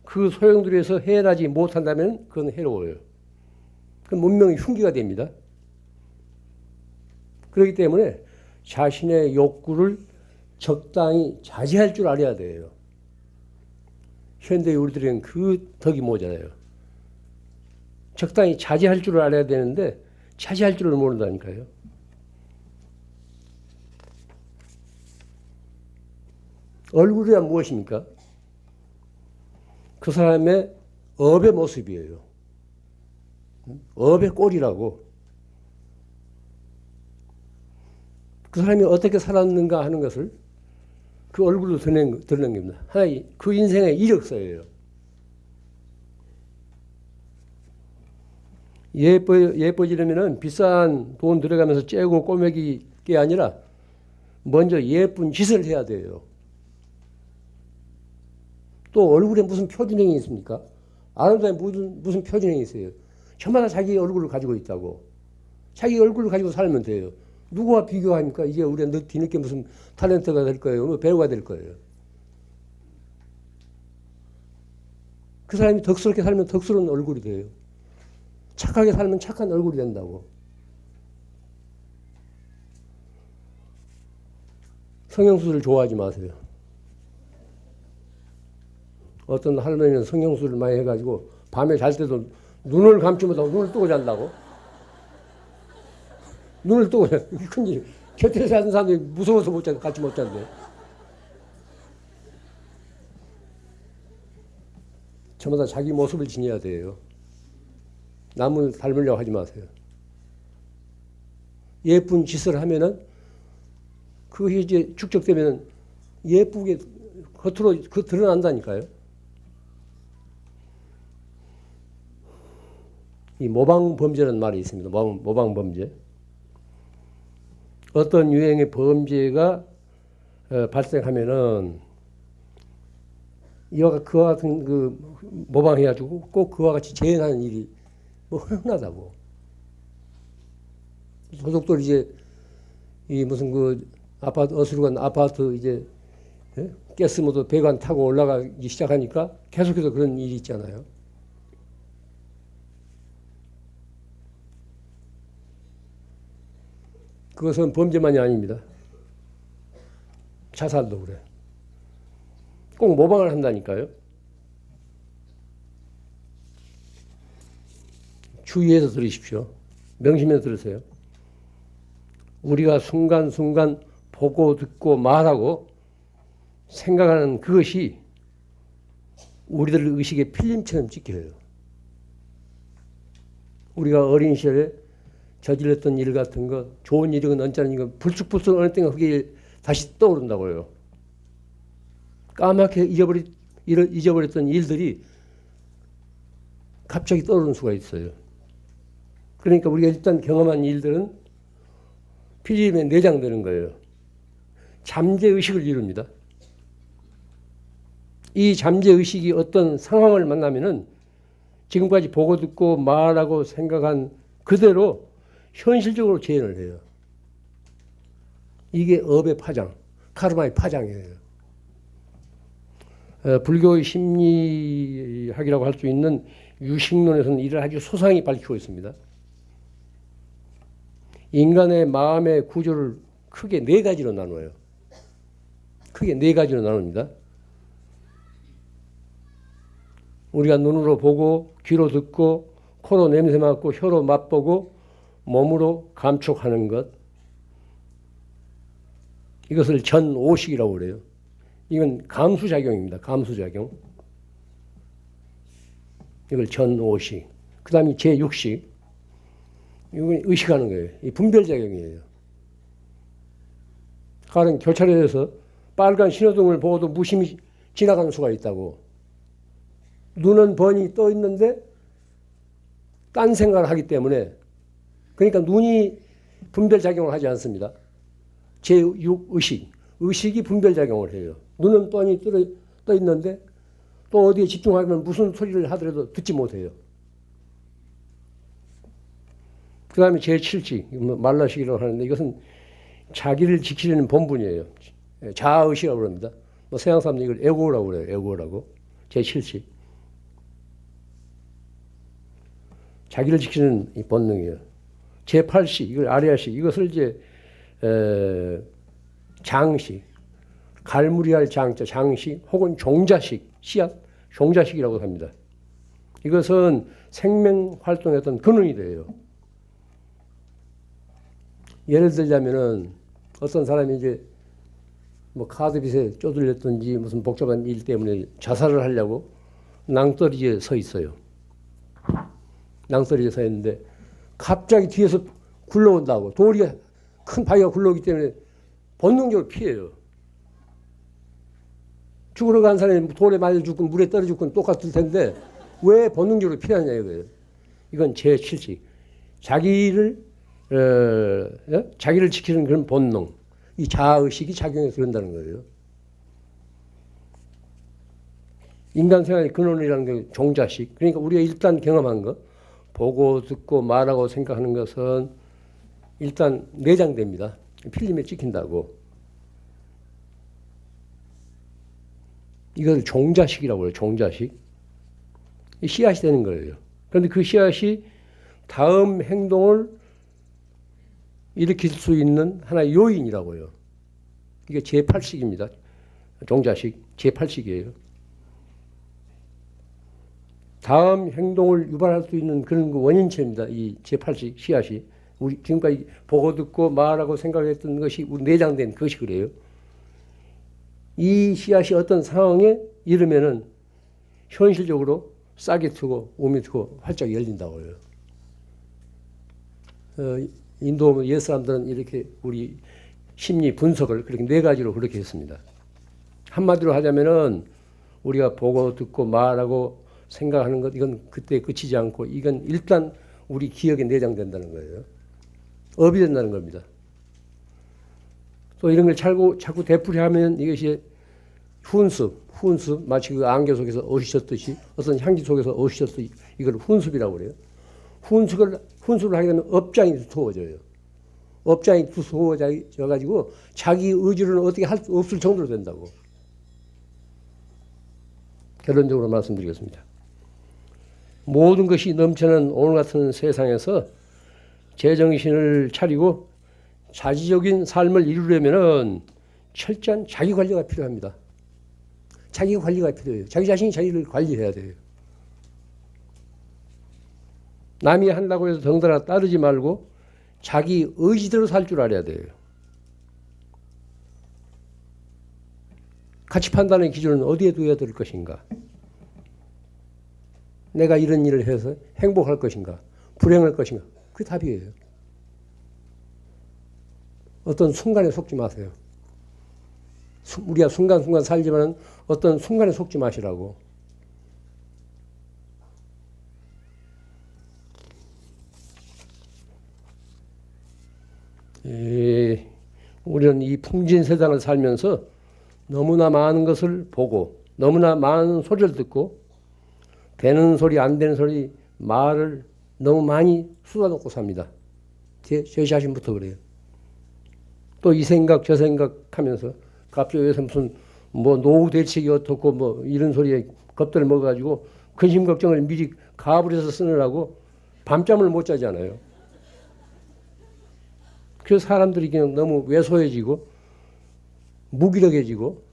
그 소용돌이에서 해결하지 못한다면 그건 해로워요. 그건 문명의 흉기가 됩니다. 그렇기 때문에 자신의 욕구를 적당히 자제할 줄 알아야 돼요. 현대 우리들은 그 덕이 모자라요. 적당히 자제할 줄 알아야 되는데 자제할 줄을 모른다니까요. 얼굴이란 무엇입니까? 그 사람의 업의 모습이에요. 업의 꼴이라고. 그 사람이 어떻게 살았는가 하는 것을 그 얼굴로 드러낸 겁니다. 하나의 그 인생의 이력서예요. 예뻐지려면 비싼 돈 들어가면서 째고 꼬매기 게 아니라 먼저 예쁜 짓을 해야 돼요. 또 얼굴에 무슨 표준형이 있습니까? 아름다운 무슨 표준형이 있어요. 저마다 자기 얼굴을 가지고 있다고. 자기 얼굴을 가지고 살면 돼요. 누구와 비교합니까? 이게 우리가 뒤늦게 무슨 탤런트가 될 거예요. 배우가 될 거예요. 그 사람이 덕스럽게 살면 덕스러운 얼굴이 돼요. 착하게 살면 착한 얼굴이 된다고. 성형수술 좋아하지 마세요. 어떤 할머니는 성형수술을 많이 해가지고 밤에 잘 때도 눈을 감지 못하고 눈을 뜨고 잔다고. 눈을 뜨고 자. 이게 큰일. 곁에 사는 사람들이 무서워서 못 잔, 같이 못 잔대. 저마다 자기 모습을 지녀야 돼요. 남을 닮으려고 하지 마세요. 예쁜 짓을 하면은 그것이 이제 축적되면은 예쁘게 겉으로 드러난다니까요. 이 모방 범죄라는 말이 있습니다. 모방 범죄. 어떤 유형의 범죄가 발생하면은 그와 같은 그 모방해가지고 꼭 그와 같이 재현하는 일이 뭐 흔하다고. 소속들 이제 이 무슨 그 아파트 어수룩한 아파트 이제 가스모도 배관 타고 올라가기 시작하니까 계속해서 그런 일이 있잖아요. 그것은 범죄만이 아닙니다. 자살도 그래. 꼭 모방을 한다니까요. 주의해서 들으십시오. 명심해서 들으세요. 우리가 순간순간 보고 듣고 말하고 생각하는 그것이 우리들 의식에 필름처럼 찍혀요. 우리가 어린 시절에 저질렀던 일 같은 거, 좋은 일이건 언짢은 일이건 불쑥불쑥 어느 때가 그게 다시 떠오른다고요. 까맣게 잊어버렸던 일들이 갑자기 떠오르는 수가 있어요. 그러니까 우리가 일단 경험한 일들은 필름에 내장되는 거예요. 잠재의식을 이룹니다. 이 잠재의식이 어떤 상황을 만나면은 지금까지 보고 듣고 말하고 생각한 그대로 현실적으로 재현을 해요. 이게 업의 파장, 카르마의 파장이에요. 불교의 심리학이라고 할 수 있는 유식론에서는 이를 아주 소상히 밝히고 있습니다. 인간의 마음의 구조를 크게 네 가지로 나눠요. 크게 네 가지로 나눕니다. 우리가 눈으로 보고 귀로 듣고 코로 냄새 맡고 혀로 맛보고 몸으로 감촉하는 것. 이것을 전오식이라고 그래요. 이건 감수작용입니다. 감수작용. 이걸 전오식. 그 다음에 제6식. 이건 의식하는 거예요. 이 분별작용이에요. 가령 교차로에서 빨간 신호등을 보고도 무심히 지나가는 수가 있다고. 눈은 번이 떠 있는데 딴 생각을 하기 때문에 그러니까 눈이 분별작용을 하지 않습니다. 제6의식. 의식이 분별작용을 해요. 눈은 뻔히 떠 있는데 또 어디에 집중하면 무슨 소리를 하더라도 듣지 못해요. 그 다음에 제7식, 말라식이라고 하는데 이것은 자기를 지키려는 본분이에요. 자아의식이라고 합니다. 뭐 서양 사람들 이걸 에고라고 그래요. 에고라고. 제7식. 자기를 지키는 이 본능이에요. 제8식, 이걸 아리아식, 이것을 이제 장식, 갈무리할 장자, 장식 혹은 종자식, 씨앗, 종자식이라고 합니다. 이것은 생명 활동의 어떤 근원이 돼요. 예를 들자면은 어떤 사람이 이제 뭐 카드빚에 쪼들렸든지 무슨 복잡한 일 때문에 자살을 하려고 낭떠러지에 서 있어요. 낭떠러지에 서 있는데 갑자기 뒤에서 굴러온다고. 돌이 큰 바위가 굴러오기 때문에 본능적으로 피해요. 죽으러 간 사람이 돌에 맞아 죽건 물에 떨어 죽건 똑같을 텐데 왜 본능적으로 피하느냐 이거예요. 이건 제7식. 자기를 지키는 그런 본능. 이 자아의식이 작용해서 그런다는 거예요. 인간 생활의 근원이라는 게 종자식. 그러니까 우리가 일단 경험한 것, 보고 듣고 말하고 생각하는 것은 일단 내장됩니다. 필름에 찍힌다고. 이걸 종자식이라고 해요. 종자식. 씨앗이 되는 거예요. 그런데 그 씨앗이 다음 행동을 일으킬 수 있는 하나의 요인이라고 해요. 이게 제8식입니다. 종자식. 제8식이에요. 다음 행동을 유발할 수 있는 그런 그 원인체입니다. 이 제8식 씨앗이. 우리 지금까지 보고 듣고 말하고 생각했던 것이 내장된 그것이 그래요. 이 씨앗이 어떤 상황에 이르면은 현실적으로 싹이 트고 오미 트고 활짝 열린다고 해요. 인도 옛 사람들은 이렇게 우리 심리 분석을 그렇게 네 가지로 그렇게 했습니다. 한마디로 하자면은 우리가 보고 듣고 말하고 생각하는 것 이건 그때 그치지 않고 이건 일단 우리 기억에 내장된다는 거예요. 업이 된다는 겁니다. 또 이런 걸 자꾸 되풀이하면 이것이 훈습, 마치 그 안개 속에서 어시셨듯이 어떤 향기 속에서 어시셨듯이 이걸 훈습이라고 그래요. 훈습을 하게 되면 업장이 두터워져요. 업장이 두터워져가지고 자기 의지로는 어떻게 할 수 없을 정도로 된다고. 결론적으로 말씀드리겠습니다. 모든 것이 넘치는 오늘 같은 세상에서 제정신을 차리고 자지적인 삶을 이루려면은 철저한 자기 관리가 필요합니다. 자기 관리가 필요해요. 자기 자신이 자기를 관리해야 돼요. 남이 한다고 해서 덩달아 따르지 말고 자기 의지대로 살 줄 알아야 돼요. 가치 판단의 기준은 어디에 두어야 될 것인가? 내가 이런 일을 해서 행복할 것인가? 불행할 것인가? 그게 답이에요. 어떤 순간에 속지 마세요. 우리가 순간순간 살지만 어떤 순간에 속지 마시라고. 우리는 이 풍진 세상을 살면서 너무나 많은 것을 보고 너무나 많은 소리를 듣고 되는 소리 안 되는 소리 말을 너무 많이 쏟아놓고 삽니다. 제 자신부터 그래요. 또 이 생각 저 생각하면서 갑자기 요새 무슨 뭐 노후 대책이 어떻고 뭐 이런 소리에 겁들 먹어가지고 근심 걱정을 미리 가압을 해서 쓰느라고 밤잠을 못 자잖아요. 그래서 사람들이 그냥 너무 왜소해지고 무기력해지고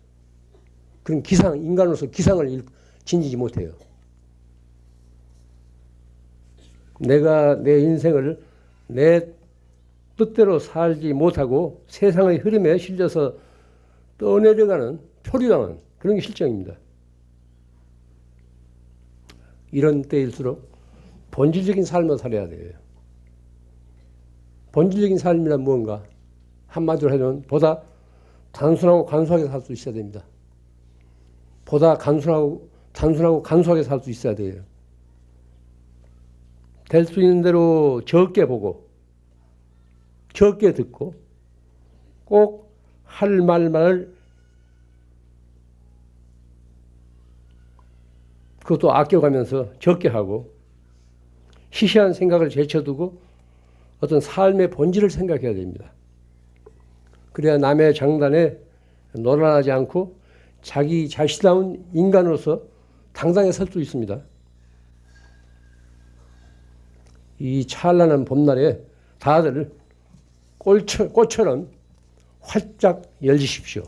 그런 인간으로서 기상을 지니지 못해요. 내가 내 인생을 내 뜻대로 살지 못하고 세상의 흐름에 실려서 떠내려가는 표류하는 그런 게 실정입니다. 이런 때일수록 본질적인 삶을 살아야 돼요. 본질적인 삶이란 무언가? 한마디로 하면 보다 단순하고 간소하게 살 수 있어야 됩니다. 보다 단순하고 간소하게 살 수 있어야 돼요. 될 수 있는 대로 적게 보고 적게 듣고 꼭 할 말만을 그것도 아껴가면서 적게 하고 시시한 생각을 제쳐두고 어떤 삶의 본질을 생각해야 됩니다. 그래야 남의 장단에 노란하지 않고 자기 자신다운 인간으로서 당당히 설 수 있습니다. 이 찬란한 봄날에 다들 꽃처럼 활짝 열리십시오.